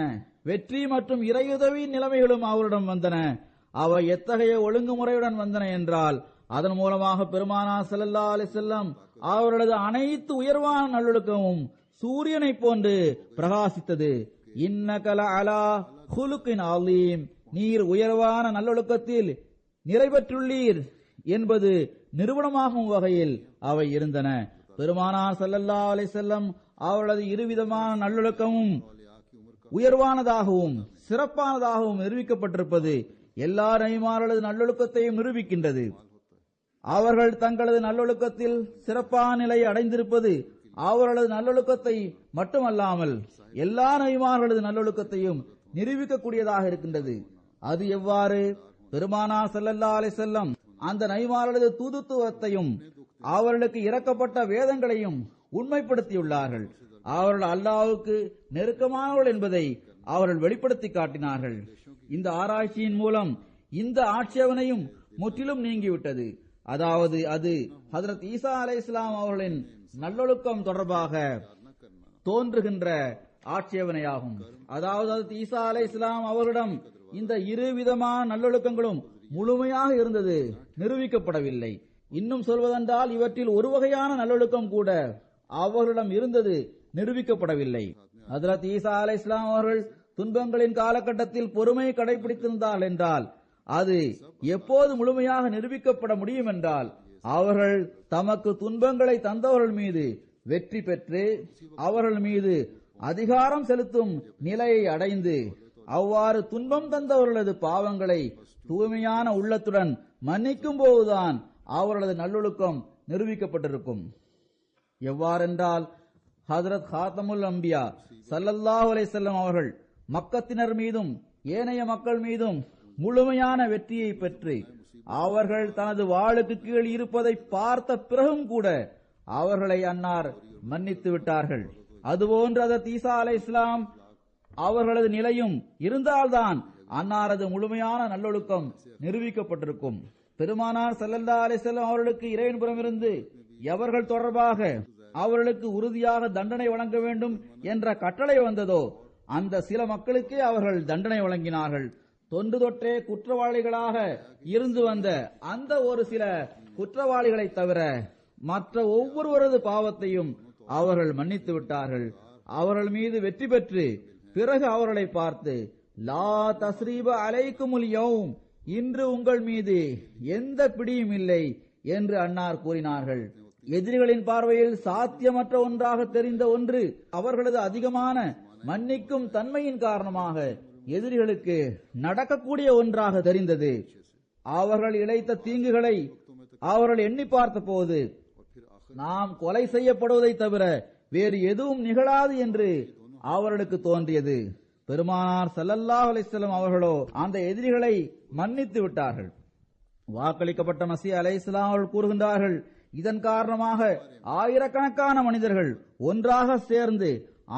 Speaker 2: வெற்றி மற்றும் இறையுதவியின் நிலைமைகளும் அவரிடம் வந்தன. அவை எத்தகைய ஒழுங்குமுறையுடன் வந்தன என்றால், அதன் மூலமாக பெருமானார் ஸல்லல்லாஹு அலைஹி வஸல்லம் அவர்களது அனைத்து உயர்வான நல்லொழுக்கமும் சூரியனை போன்று பிரகாசித்தது. இன்னக லஅலா குலுகின் அலீம், நீர் உயர்வான நல்லொழுக்கத்தில் நிறைவேற்றுள்ளீர் என்பது நிறுவனமாகும் வகையில் அவை இருந்தன. பெருமானார் ஸல்லல்லாஹு அலைஹி வஸல்லம் அவர்களது இருவிதமான நல்லொழுக்கமும் உயர்வானதாகவும் சிறப்பானதாகவும் நிரூபிக்கப்பட்டிருப்பது எல்லா நபிமார்களது நல்லொழுக்கத்தையும் நிரூபிக்கின்றது. அவர்கள் தங்களது நல்லொழுக்கத்தில் சிறப்பான நிலையை அடைந்திருப்பது அவர்களது நல்லொழுக்கத்தை மட்டுமல்லாமல் எல்லா நபிமார்களது நல்லொழுக்கத்தையும் நிரூபிக்கக்கூடியதாக இருக்கின்றது. அது எவ்வாறு? பெருமானார் ஸல்லல்லாஹு அலைஹி வஸல்லம் அந்த நபிமார்களது தூதுத்துவத்தையும் அவர்களுக்கு இறக்கப்பட்ட வேதங்களையும் உண்மைப்படுத்தியுள்ளார்கள். அவர்கள் அல்லாஹ்வுக்கு நெருக்கமானவர்கள் என்பதை அவர்கள் வெளிப்படுத்தி காட்டினார்கள். இந்த ஆராய்ச்சியின் மூலம் இந்த ஆட்சேபனையும் முற்றிலும் நீங்கிவிட்டது. அதாவது அது ஹஜ்ரத் ஈசா அலைஹிஸ்ஸலாம் அவர்களின் நல்லொழுக்கம் தொடர்பாக தோன்றுகின்ற ஆட்சேபனையாகும். அதாவது ஹஜ்ரத் ஈசா அலைஹிஸ்ஸலாம் அவர்களிடம் இந்த இரு விதமான நல்லொழுக்கங்களும் முழுமையாக இருந்தது நிரூபிக்கப்படவில்லை. இன்னும் சொல்வதென்றால் இவற்றில் ஒரு வகையான நல்லொழுக்கம் கூட அவர்களிடம் இருந்தது நிரூபிக்கப்படவில்லை. ஹஜ்ரத் ஈசா அலைஹிஸ்ஸலாம் அவர்கள் துன்பங்களின் காலகட்டத்தில் பொறுமையை கடைபிடித்திருந்தார்கள் என்றால் அது எப்போது முழுமையாக நிரூபிக்கப்பட முடியும் என்றால் அவர்கள் தமக்கு துன்பங்களை தந்தவர்கள் மீது வெற்றி பெற்று அவர்கள் மீது அதிகாரம் செலுத்தும் நிலையை அடைந்து அவ்வாறு துன்பம் தந்தவர்களது பாவங்களை தூய்மையான உள்ளத்துடன் மன்னிக்கும் போதுதான் அவர்களது நல்லொழுக்கம் நிரூபிக்கப்பட்டிருக்கும். எவ்வாறென்றால் ஹஜ்ரத் காத்தமுல் அம்பியா ஸல்லல்லாஹு அலைஹி வஸல்லம் அவர்கள் மக்கத்தினர் மீதும் ஏனைய மக்கள் மீதும் முழுமையான வெற்றியை பெற்று அவர்கள் தனது வாளுக்கு கீழ் இருப்பதை பார்த்த பிறகும் கூட அவர்களை அன்னார் மன்னித்து விட்டார்கள். அதுபோன்று ஹஜ்ரத் ஈசா அலைஹிஸ்ஸலாம் அவர்களது நிலையும் இருந்தால்தான் அன்னாரது முழுமையான நல்லொழுக்கம் நிரூபிக்கப்பட்டிருக்கும். பெருமானார் ஸல்லல்லாஹு அலைஹி வஸல்லம் அவர்களுக்கு இறைவனிடமிருந்து எவர்கள் தொடர்பாக அவர்களுக்கு உறுதியாக தண்டனை வழங்க வேண்டும் என்ற கட்டளை வந்ததோ அந்த சில மக்களுக்கே அவர்கள் தண்டனை வழங்கினார்கள். தொன்று தொற்றே குற்றவாளிகளாக இருந்து வந்த அந்த ஒரு சில குற்றவாளிகளை தவிர மற்ற ஒவ்வொருவரது பாவத்தையும் அவர்கள் மன்னித்து விட்டார்கள். அவர்கள் மீது வெற்றி பெற்று பிறகு அவர்களை பார்த்து, லா தஸ்ரீப அலைக்குமுல் யௌம், இன்று உங்கள் மீது எந்த பிடியும் இல்லை என்று அன்னார் கூறினார்கள். எதிரிகளின் பார்வையில் சாத்தியமற்ற ஒன்றாக தெரிந்த ஒன்று அவர்களது அதிகமான மன்னிக்கும் தன்மையின் காரணமாக எதிரிகளுக்கு நடக்கக்கூடிய ஒன்றாக தெரிந்தது. அவர்கள் இழைத்த தீங்குகளை அவர்கள் எண்ணி பார்த்த போது நாம் கொலை செய்யப்படுவதை தவிர வேறு எதுவும் நிகழாது என்று அவர்களுக்கு தோன்றியது. பெருமானார் ஸல்லல்லாஹு அலைஹி வஸல்லம் அவர்களோ அந்த எதிரிகளை மன்னித்து விட்டார்கள். வாக்களிக்கப்பட்ட மஸீஹ் அலைஹிஸ்ஸலாம் அவர்கள் கூறுகின்றார்கள், இதன் காரணமாக ஆயிரக்கணக்கான மனிதர்கள் ஒன்றாக சேர்ந்து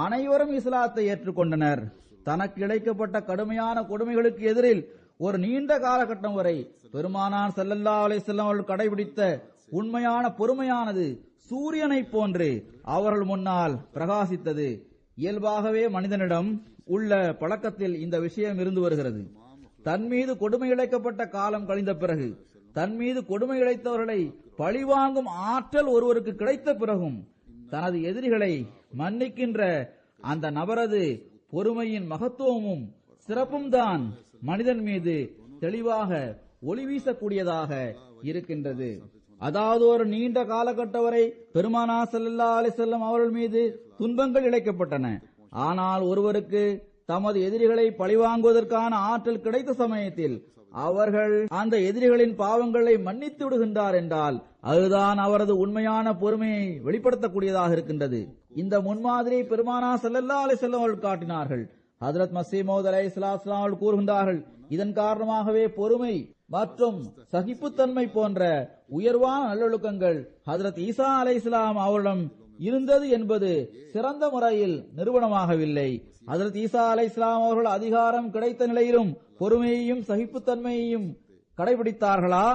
Speaker 2: அனைவரும் இஸ்லாத்தை ஏற்றுக்கொண்டனர். தனக்கு இழைக்கப்பட்ட கடுமையான கொடுமைகளுக்கு எதிரில் ஒரு நீண்ட காலகட்டம் வரை பெருமானார் ஸல்லல்லாஹு அலைஹி வஸல்லம் அவர்கள் கடைபிடித்த உண்மையான பொறுமையானது சூரியனை போன்று அவர்கள் முன்னால் பிரகாசித்தது. இயல்பாகவே மனிதனிடம் உள்ள பழக்கத்தில் இந்த விஷயம் இருந்து வருகிறது. தன் மீது கொடுமை இழைக்கப்பட்ட காலம் கழிந்த பிறகு, தன் மீது கொடுமை இழைத்தவர்களை பழிவாங்கும் ஆற்றல் ஒருவருக்கு கிடைத்த பிறகும் தனது எதிரிகளை மன்னிக்கின்ற அந்த நபரது பொறுமையின் மகத்துவமும் சிறப்பும் தான் மனிதன் மீது தெளிவாக ஒளி வீசக்கூடியதாக இருக்கின்றது. அதாவது ஒரு நீண்ட காலகட்டம் வரை பெருமானார் ஸல்லல்லாஹு அலைஹி வஸல்லம் அவர்கள் மீது துன்பங்கள் இழைக்கப்பட்டன. ஆனால் ஒருவருக்கு தமது எதிரிகளை பழிவாங்குவதற்கான ஆற்றல் கிடைத்த சமயத்தில் அவர்கள் அந்த எதிரிகளின் பாவங்களை மன்னித்து விடுகின்றார் என்றால் அதுதான் அவரது உண்மையான பொறுமையை வெளிப்படுத்தக்கூடியதாக இருக்கின்றது. இந்த முன்மாதிரியை பெருமானார் ஸல்லல்லாஹு அலைஹி வஸல்லம் அவர்கள் காட்டினார்கள். ஹஜ்ரத் மஸீஹ் மவ்ஊத் அலைஹிஸ்ஸலாம் அவர்கள் கூறுகின்றார்கள், இதன் காரணமாகவே பொறுமை மற்றும் சகிப்புத்தன்மை போன்ற உயர்வான நல்லொழுக்கங்கள் ஹஜ்ரத் ஈசா அலைஹிஸ்ஸலாம் அவரிடம் இருந்தது என்பது சிறந்த முறையில் நிரூபணமாகவில்லை. ஹஜ்ரத் ஈசா அலைஹிஸ்ஸலாம் அவர்கள் அதிகாரம் கிடைத்த நிலையிலும் பொறுமையையும் சகிப்புத்தன்மையையும் கடைபிடித்தார்களா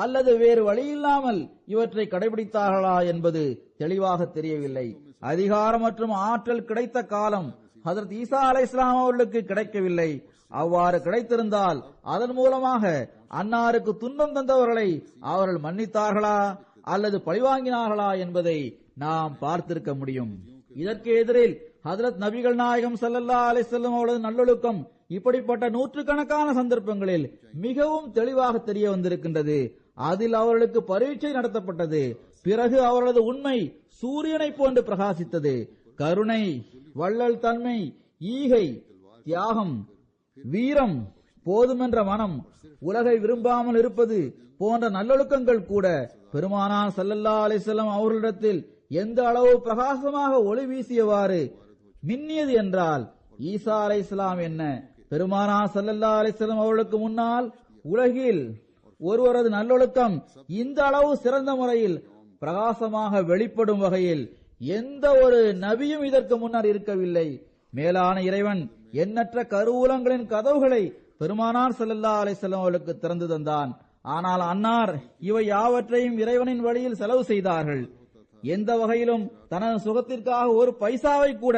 Speaker 2: அல்லது வேறு வழியில்லாமல் இவற்றை கடைபிடித்தார்களா என்பது தெளிவாக தெரியவில்லை. அதிகாரம் மற்றும் ஆற்றல் கிடைத்த காலம் ஹஜ்ரத் ஈசா அலைஹிஸ்ஸலாம் அவர்களுக்கு கிடைக்கவில்லை. அவ்வாறு கிடைத்திருந்தால் அதன் மூலமாக அன்னாருக்கு துன்பம் தந்தவர்களை அவர்கள் மன்னித்தார்களா அல்லது பழிவாங்கினார்களா என்பதை நாம் பார்த்திருக்க முடியும். இதற்கு எதிரில் ஹஜ்ரத் நபிகள் நாயகம் ஸல்லல்லாஹு அலைஹி வஸல்லம் அவர்களது நல்லொழுக்கம் இப்படிப்பட்ட நூற்றுக்கணக்கான சந்தர்ப்பங்களில் மிகவும் தெளிவாக தெரிய வந்திருக்கின்றது. அதில் அவர்களுக்கு பரீட்சை நடத்தப்பட்டது. பிறகு அவர்களது உண்மை சூரியனை போன்று பிரகாசித்தது. கருணை, வள்ளல் தன்மை, ஈகை, தியாகம், வீரம், போதுமென்ற மனம், உலகை விரும்பாமல் இருப்பது போன்ற நல்லொழுக்கங்கள் கூட பெருமானார் ஸல்லல்லாஹு அலைஹி வஸல்லம் அவர்களிடத்தில் எந்த அளவு பிரகாசமாக ஒளி வீசியவாறு மின்னியது என்றால் ஈசா அலைஹிஸ்ஸலாம் என்ன, பெருமானார் ஸல்லல்லாஹு அலைஹி வஸல்லம் அவர்களுக்கு முன்னால் உலகில் ஒருவரது நல்லொழுக்கம் இந்த அளவு சிறந்த முறையில் பிரகாசமாக வெளிப்படும் வகையில் எந்த ஒரு நபியும் இதற்கு முன்னர் இருக்கவில்லை. மேலான இறைவன் எண்ணற்ற கருவூலங்களின் கதவுகளை பெருமானார் ஸல்லல்லாஹு அலைஹி வஸல்லம் அவர்களுக்கு திறந்து தந்தான். ஆனால் அன்னார் இவை யாவற்றையும் இறைவனின் வழியில் செலவு செய்தார்கள். எந்த வகையிலும் தனது சுகத்திற்காக ஒரு பைசாவை கூட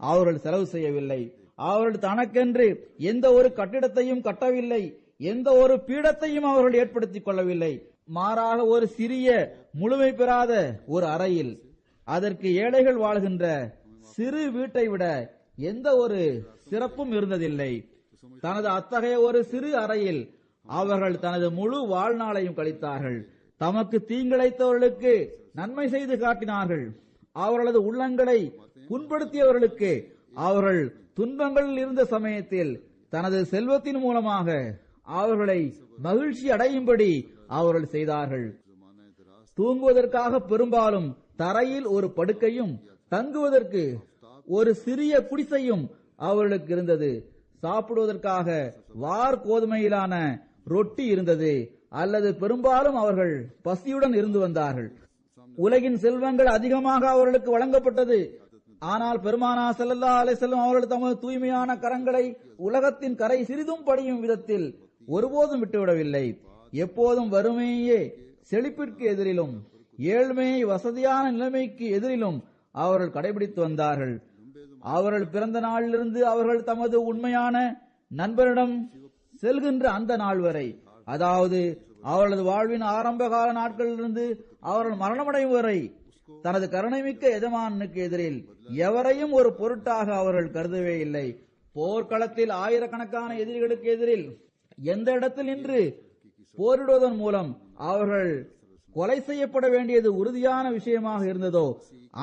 Speaker 2: அவர்கள் செலவு செய்யவில்லை. அவர்கள் தனக்கென்று எந்த ஒரு கட்டிடத்தையும் கட்டவில்லை, எந்த ஒரு பீடத்தையும் அவர்கள் ஏற்படுத்திக் கொள்ளவில்லை. மாறாக ஒரு சிறிய முழுமை பெறாத ஒரு அறையில், அதற்கு ஏழைகள் வாழ்கின்ற சிறு வீட்டை விட எந்த ஒரு சிறப்பும் இருந்ததில்லை. தனது அத்தகைய ஒரு சிறு அறையில் அவர்கள் தனது முழு வாழ்நாளையும் கழித்தார்கள். தமக்கு தீங்கிழைத்தவர்களுக்கு நன்மை செய்து காட்டினார்கள். அவர்களது உள்ளங்களை புண்படுத்தியவர்களுக்கு அவர்கள் துன்பங்களில் இருந்த சமயத்தில் தனது செல்வத்தின் மூலமாக அவர்களை மகிழ்ச்சி அடையும்படி அவர்கள் செய்தார்கள். தூங்குவதற்காக பெரும்பாலும் தரையில் ஒரு படுக்கையும் தங்குவதற்கு ஒரு சிறிய குடிசையும் அவர்களுக்கு இருந்தது. சாப்பிடுவதற்காக வார் கோதுமையிலான ரொட்டி இருந்தது, அல்லது பெரும்பாலும் அவர்கள் பசியுடன் இருந்து வந்தார்கள். உலகின் செல்வங்கள் அதிகமாக அவர்களுக்கு வழங்கப்பட்டது. ஆனால் பெருமானார் ஸல்லல்லாஹு அலைஹி வஸல்லம் அவர்கள் தமது தூய்மையான கரங்களை உலகத்தின் கரை சிறிதும் படியும் விதத்தில் ஒருபோதும் விட்டுவிடவில்லை. எப்போதும் வறுமையே செழிப்பிற்கு எதிரிலும் ஏழ்மையை வசதியான நிலைமைக்கு எதிரிலும் அவர்கள் கடைபிடித்து வந்தார்கள். அவர்கள் பிறந்த நாளிலிருந்து அவர்கள் தமது உண்மையான நண்பரிடம் செல்கின்ற அந்த நாள் வரை, அதாவது அவர்களது வாழ்வின் ஆரம்ப கால நாட்களிலிருந்து அவர்கள் மரணமடையும் வரை தனது கருணைமிக்க எஜமானுக்கு எதிரில் எவரையும் ஒரு பொருட்டாக அவர்கள் கருதவே இல்லை. போர்க்களத்தில் ஆயிரக்கணக்கான எதிரிகளுக்கு எதிரில் எந்த இடத்தில் நின்று போரிடுவதன் மூலம் அவர்கள் கொலை செய்யப்பட வேண்டியது உறுதியான விஷயமாக இருந்ததோ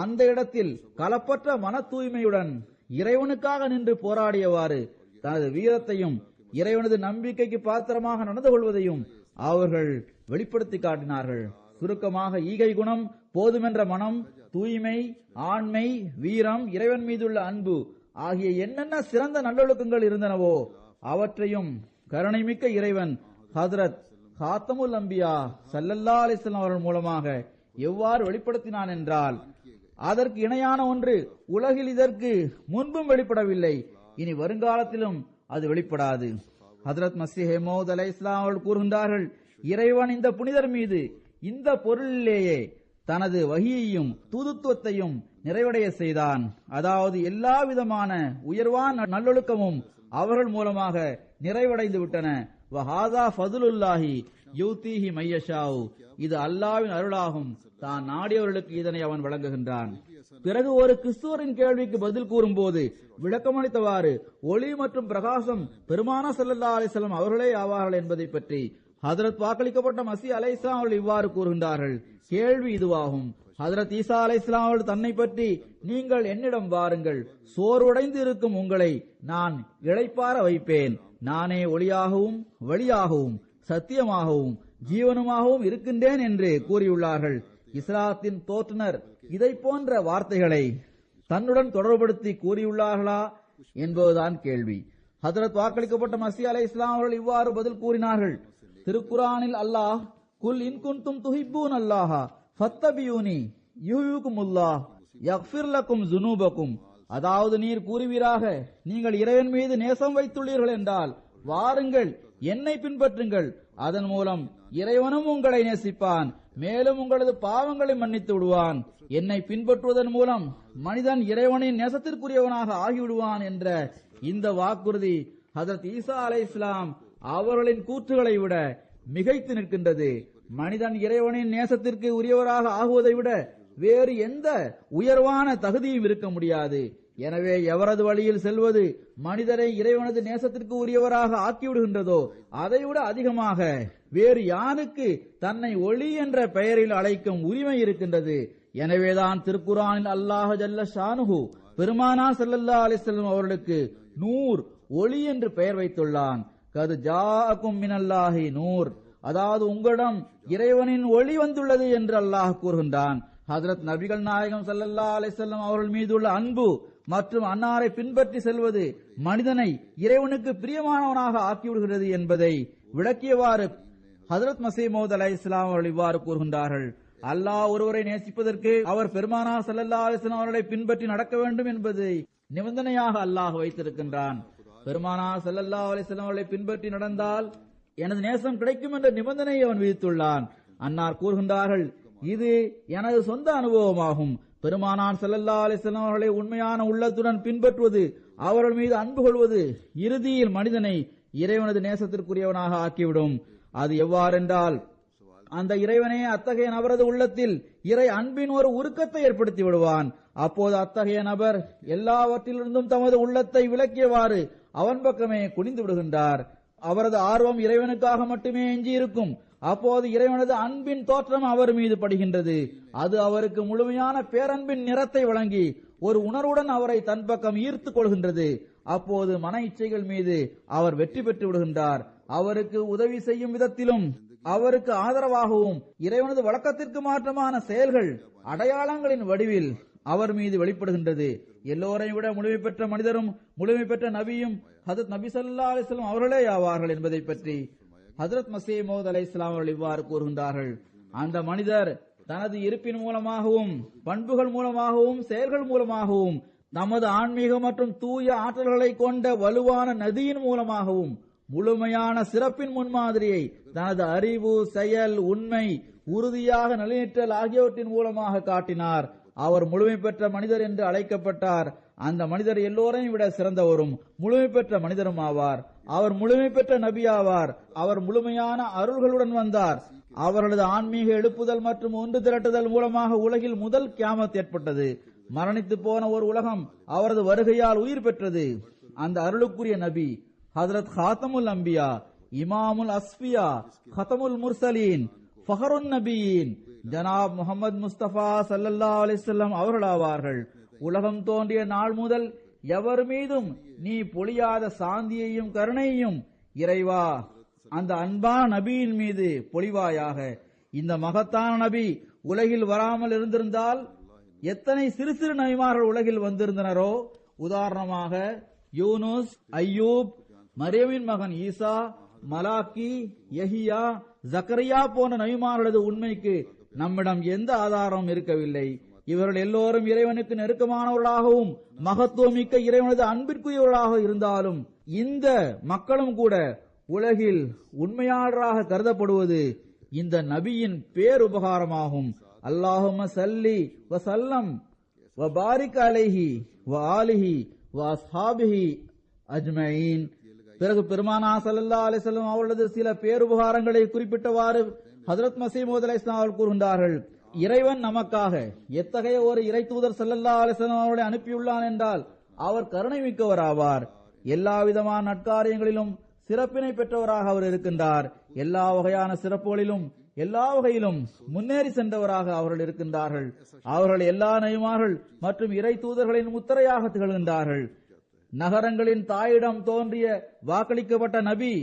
Speaker 2: அந்த இடத்தில் கலப்பற்ற மன தூய்மையுடன் இறைவனுக்காக நின்று போராடியவாறு தனது வீரத்தையும் இறைவனது நம்பிக்கைக்கு பாத்திரமாக நடந்து கொள்வதையும் அவர்கள் வெளிப்படுத்தி காட்டினார்கள். சுருக்கமாக ஈகை குணம், போதுமென்ற மனம், தூய்மை, ஆண்மை, வீரம், இறைவன் மீதுள்ள அன்பு ஆகிய என்னென்ன சிறந்த நல்லொழுக்கங்கள் இருந்தனவோ அவற்றையும் கருணைமிக்க இறைவன் ஹதரத் காத்தமுல் அம்பியா ஸல்லல்லாஹு அலைஹி வஸல்லம் அவர்கள் மூலமாக எவ்வாறு வெளிப்படுத்தினான் என்றால் அதற்கு இணையான ஒன்று உலகில் இதற்கு முன்பும் வெளிப்படவில்லை, இனி வருங்காலத்திலும் அது வெளிப்படாது. ஹதரத் மஸீஹ் மவ்ஊத் அலைஹிஸ்ஸலாம் அவர்கள் கூறுகின்றார்கள், இறைவன் இந்த புனிதர் மீது இந்த பொருளிலேயே தனது வஹீயையும் தூதுத்துவத்தையும் நிறைவடைய செய்தான். அதாவது எல்லா விதமான உயர்வான நல்லொழுக்கமும் அவர்கள் மூலமாக நிறைவடைந்து விட்டன. வஹாதா ஃபதுலுல்லாஹி யூதீஹி மையஷாஉ, இது அல்லாஹ்வின் அருளாகும், தான் நாடியவர்களுக்கு இதனை அவன் வழங்குகின்றான். பிறகு ஒரு கிறிஸ்துவரின் கேள்விக்கு பதில் கூறும்போது விளக்கமளித்தவாறு ஒளி மற்றும் பிரகாசம் பெருமானா ஸல்லல்லாஹு அலைஹி வஸல்லம் அவர்களே ஆவார்கள் என்பதை பற்றி ஹதரத் வாக்களிக்கப்பட்ட மஸீஹ் அலைஹிஸ்ஸலாம் அவர்கள் இவ்வாறு கூறுகின்றார்கள். கேள்வி இதுவாகும், ஹதரத் ஈசா அலைஹிஸ்ஸலாம் அவர்கள் தன்னை பற்றி நீங்கள் என்னிடம் வாருங்கள், சோர்வடைந்து இருக்கும் உங்களை நான் இளைப்பாற வைப்பேன், நானே ஒளியாகவும் வழியாகவும் சத்தியமாகவும் ஜீவனுமாகவும் இருக்கின்றேன் என்று கூறியுள்ளார்கள். இஸ்லாத்தின் தோற்றுனர் இதை போன்ற வார்த்தைகளை தன்னுடன் தொடர்புபடுத்தி கூறியுள்ளார்களா என்பதுதான் கேள்வி. ஹதரத் வாக்களிக்கப்பட்ட மஸீஹ் அலைஹிஸ்ஸலாம் அவர்கள் இவ்வாறு பதில் கூறினார்கள். திருக்குரானில் அல்லாஹ் குல் இன் குன்தும் துஹிப்பூன் அல்லாஹ ஃபத்தபியூனி யுஹ்யிகுமுல்லாஹ் யக்ஃபிர் லக்கும் ஸுனூபக்கும், அதாவது நீர் கூறுவீராக, நீங்கள் இறைவன் மீது நேசம் வைத்துள்ளீர்கள் என்றால் வாருங்கள் என்னை பின்பற்றுங்கள், அதன் மூலம் இறைவனும் உங்களை நேசிப்பான், மேலும் உங்களது பாவங்களை மன்னித்து விடுவான். என்னை பின்பற்றுவதன் மூலம் மனிதன் இறைவனின் நேசத்திற்குரியவனாக ஆகிவிடுவான் என்ற இந்த வாக்குறுதி ஹதரத் ஈசா அலைஹிஸ்ஸலாம் அவர்களின் கூற்றுகளை விட மிகைத்து நிற்கின்றது. மனிதன் இறைவனின் நேசத்திற்கு உரியவராக ஆகுவதை விட வேறு எந்த உயர்வான தகுதியும் இருக்க முடியாது. எனவே எவரது வழியில் செல்வது மனிதரை இறைவனது நேசத்திற்கு உரியவராக ஆக்கிவிடுகின்றதோ அதைவிட அதிகமாக வேறு யாருக்கு தன்னை ஒளி என்ற பெயரில் அழைக்கும் உரிமை இருக்கின்றது. எனவேதான் திருக்குரானில் அல்லாஹ் ஜல்ல ஷானுஹு பெருமானா ஸல்லல்லாஹு அலைஹி வஸல்லம் அவர்களுக்கு நூர் ஒளி என்று பெயர் வைத்துள்ளான். கது ஜாஅக்கும் மினல்லாஹி நூர், அதாவது உங்களிடம் இறைவனின் ஒளி வந்துள்ளது என்று அல்லாஹ் கூறுகின்றான். ஹஜ்ரத் நபிகள் நாயகம் ஸல்லல்லாஹு அலைஹி வஸல்லம் அவர்கள் மீதுள்ள அன்பு மற்றும் அன்னாரை பின்பற்றி செல்வது மனிதனை இறைவனுக்கு பிரியமானவனாக ஆக்கிவிடுகிறது என்பதை விளக்கியவாறு ஹஜ்ரத் மஸீஹ் மவ்ஊத் அலைஹிஸ்ஸலாம் அவர்கள் இவ்வாறு கூறுகின்றார்கள். அல்லாஹ் ஒருவரை நேசிப்பதற்கு அவர் பெருமானா ஸல்லல்லாஹு அலைஹி வஸல்லம் அவர்களை பின்பற்றி நடக்க வேண்டும் என்பதை நிபந்தனையாக அல்லாஹ் வைத்திருக்கின்றான். பெருமானா ஸல்லல்லாஹு அலைஹி வஸல்லம் அவர்களை பின்பற்றி நடந்தால் எனது நேசம் கிடைக்கும் என்ற நிபந்தனையை அவன் விதித்துள்ளான். அன்னார் கூறுகின்றார்கள், இது எனது சொந்த அனுபவமாகும். பெருமானார் ஸல்லல்லாஹு அலைஹி வஸல்லம் அவர்களை உண்மையான உள்ளத்துடன் பின்பற்றுவது, அவர்கள் மீது அன்பு கொள்வது இறுதியில் மனிதனை இறைவனது நேசத்திற்குரியவனாக ஆக்கிவிடும். அது எவ்வாறென்றால் அந்த இறைவனே அத்தகைய நபரது உள்ளத்தில் இறை அன்பின் ஒரு உருக்கத்தை ஏற்படுத்தி விடுவான். அப்போது அத்தகைய நபர் எல்லாவற்றிலிருந்தும் தமது உள்ளத்தை விலக்கியவாறு அவன் பக்கமே குனிந்து விடுகின்றார். அவரது ஆர்வம் இறைவனுக்காக மட்டுமே எஞ்சியிருக்கும். அப்போது இறைவனது அன்பின் தோற்றம் அவர் மீது படுகின்றது. அது அவருக்கு முழுமையான பேரன்பின் நிறத்தை வழங்கி ஒரு உணர்வுடன் அவரை தன் பக்கம் ஈர்த்துக் கொள்கின்றது. அப்போது மன இச்சைகள் மீது அவர் வெற்றி பெற்று விடுகின்றார். அவருக்கு உதவி செய்யும் விதத்திலும் அவருக்கு ஆதரவாகவும் இறைவனது வழக்கத்திற்கு மாற்றமான செயல்கள் அடையாளங்களின் வடிவில் அவர் மீது வெளிப்படுகின்றது. எல்லோரையும் விட முழுமை பெற்ற மனிதரும் முழுமை பெற்ற நபியும் ஹஜ்ரத் நபி ஸல்லல்லாஹு அலைஹி வஸல்லம் அவர்களே ஆவார்கள் என்பதை பற்றி ஹஜ்ரத் மஸீஹ் மவ்ஊத் அலைஹிஸ்ஸலாம் அவர்கள் இவ்வாறு கூறுகின்றார்கள். அந்த மனிதர் தனது இருப்பின் மூலமாகவும் பண்புகள் மூலமாகவும் செயல்கள் மூலமாகவும் நமது ஆன்மீக மற்றும் தூய ஆற்றல்களை கொண்ட வலுவான நதியின் மூலமாகவும் முழுமையான சிறப்பின் முன்மாதிரியை தனது அறிவு, செயல், உண்மை, உறுதியாக நிலைநிற்றல் ஆகியவற்றின் மூலமாக காட்டினார். அவர் முழுமை பெற்ற மனிதர் என்று அழைக்கப்பட்டார். அந்த மனிதர் எல்லோரையும் விட சிறந்தவரும் முழுமை பெற்ற மனிதரும் ஆவார். அவர் முழுமை பெற்ற நபி ஆவார். அவர் முழுமையான அருள்களுடன் வந்தார். அவர்களது ஆன்மீக எழுப்புதல் மற்றும் ஒன்று திரட்டுதல் மூலமாக உலகில் முதல் கியாமத் ஏற்பட்டது. மரணித்து போன ஒரு உலகம் அவரது வருகையால் உயிர் பெற்றது. அந்த அருளுக்குரிய நபி ஹஜ்ரத் ஹாத்தமுல் அம்பியா, இமாமுல் அஸ்பியா, ஹதமுல் முர்சலீன், ஃபஹருன் நபியின் ஜனாப் முஹம்மது முஸ்தபா ஸல்லல்லாஹு அலைஹி வஸல்லம் அவர்களாவார்கள். உலகம் தோன்றிய நாள் முதல் எவர் மீதும் நீ பொழியாத சாந்தியையும் கருணையையும் இறைவா அந்த அன்பான நபியின் மீது பொழிவாயாக. இந்த மகத்தான நபி உலகில் வராமல் இருந்திருந்தால் எத்தனை சிறு சிறு நபிமார்கள் உலகில் வந்திருந்தனரோ. உதாரணமாக யூனுஸ், அய்யூப், மரியமின் மகன் ஈசா, மலாக்கி, யஹியா, ஜக்கரியா போன்ற நபிமார்களது உண்மைக்கு நம்மிடம் எந்த ஆதாரமும் இருக்கவில்லை. இவர்கள் எல்லோரும் இறைவனுக்கு நெருக்கமானவர்களாகவும் மகத்துவமிக்க இறைவனது அன்பிற்குரியவர்களாக இருந்தாலும் இந்த மக்களும் கூட உலகில் உண்மையாளராக கருதப்படுவது இந்த நபியின் பேருபகாரமாகும். அல்லாஹும்ம ஸல்லி வ ஸல்லம் வ பாரிக் அலைஹி வ ஆலிஹி வ அஸ்ஹாபிஹி அஜ்மஈன். பிறகு பெருமானா ஸல்லல்லாஹு அலைஹி வஸல்லம் அவர்களது சில பேருபகாரங்களை குறிப்பிட்டவாறு ஹஜ்ரத் மஸீஹ் மவ்ஊத் அலைஹிஸ்ஸலாம் அவர்கள் கூறுகின்றார்கள், இறைவன் நமக்காக எத்தகைய ஒரு இறை தூதர் ஸல்லல்லாஹு அலைஹி வஸல்லம் அவர்களை அனுப்பியுள்ளான் என்றால் அவர் கருணை மிக்கவராவார். எல்லா விதமான நற்காரியங்களிலும் சிறப்பினை பெற்றவராக அவர் இருக்கின்றார். எல்லா வகையான சிறப்புகளிலும் எல்லா வகையிலும் முன்னேறி சென்றவராக அவர்கள் இருக்கின்றார்கள். அவர்கள் எல்லா நபிமார்கள் மற்றும் இறை தூதர்களின் முத்திரையாக திகழ்கின்றார்கள். நகரங்களின் தாயிடம் தோன்றிய வாக்களிக்கப்பட்ட நபி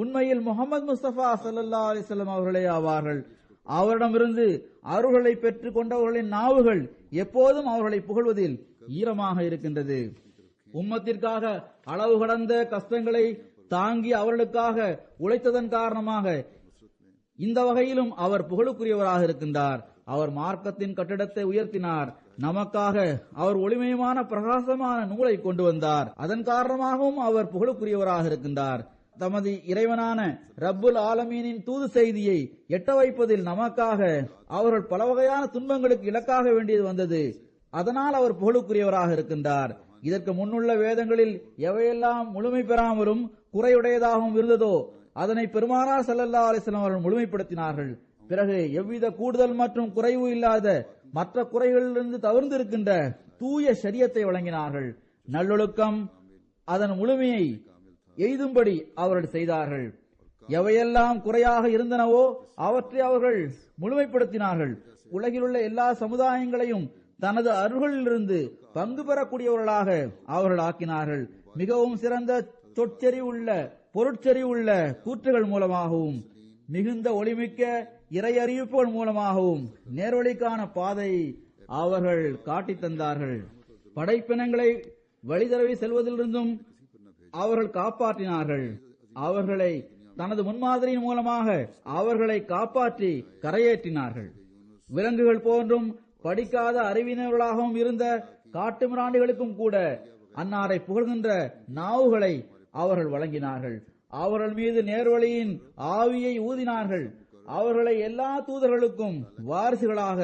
Speaker 2: உண்மையில் முஹம்மது முஸ்தபா ஸல்லல்லாஹு அலைஹி வஸல்லம் அவர்களே ஆவார்கள். அவரிடமிருந்து அருள்களை பெற்றுக் கொண்டவர்களின் நாவுகள் எப்போதும் அவர்களை புகழ்வதில் ஈரமாக இருக்கின்றது. உம்மத்திற்காக அளவு கடந்த கஷ்டங்களை தாங்கி அவர்களுக்காக உழைத்ததன் காரணமாக இந்த வகையிலும் அவர் புகழுக்குரியவராக இருக்கின்றார். அவர் மார்க்கத்தின் கட்டிடத்தை உயர்த்தினார். நமக்காக அவர் ஒளிமயமான பிரகாசமான நூலை கொண்டு வந்தார். அதன் காரணமாகவும் அவர் புகழுக்குரியவராக இருக்கின்றார். தமது இறைவனான ரப்புல் ஆலமீனின் தூது செய்தியை எட்ட வைப்பதில் நமக்காக அவர்கள் பல வகையான துன்பங்களுக்கு இலக்காக வேண்டியது வந்தது. அதனால் அவர் புகழுக்குரியவராக இருக்கின்றார். இதற்கு முன்னுள்ள வேதங்களில் எவையெல்லாம் முழுமை பெறாமலும் குறையுடையதாகவும் இருந்ததோ அதனை பெருமானார் ஸல்லல்லாஹு அலைஹி வஸல்லம் அவர்கள் முழுமைப்படுத்தினார்கள். பிறகு எவ்வித கூடுதல் மற்றும் குறைவு இல்லாத மற்ற குறைகளிலிருந்து தவிர்த்து இருக்கின்ற தூய ஷரியத்தை வழங்கினார்கள். நல்லொழுக்கம் அதன் முழுமையை எய்தும்படி அவர்கள் செய்தார்கள். எவையெல்லாம் குறையாக இருந்தனவோ அவற்றை அவர்கள் முழுமைப்படுத்தினார்கள். உலகில் உள்ள எல்லா சமுதாயங்களையும் தனது அருள்களிலிருந்து பங்கு பெறக்கூடியவர்களாக அவர்கள் ஆக்கினார்கள். மிகவும் சிறந்த சொற்செறிவுள்ள பொருட்செறிவுள்ள கூற்றுகள் மூலமாகவும் மிகுந்த ஒளிமிக்க இறை அறிவிப்புகள் மூலமாகவும் நேர்வழிக்கான பாதையை அவர்கள் காட்டித் தந்தார்கள். படைப்பினங்களை வழிதரவி செல்வதிலிருந்தும் அவர்கள் காப்பாற்றினார்கள். அவர்களை தனது முன்மாதிரியின் மூலமாக அவர்களை காப்பாற்றி கரையேற்றினார்கள். விலங்குகள் போன்றும் படிக்காத அறிவினர்களாகவும் இருந்த காட்டு மிராண்டிகளுக்கும் கூட அன்னாரை புகழ்கின்ற நாவுகளை அவர்கள் வழங்கினார்கள். அவர்கள் மீது நேர்வழியின் ஆவியை ஊதினார்கள். அவர்களை எல்லா தூதர்களுக்கும் வாரிசுகளாக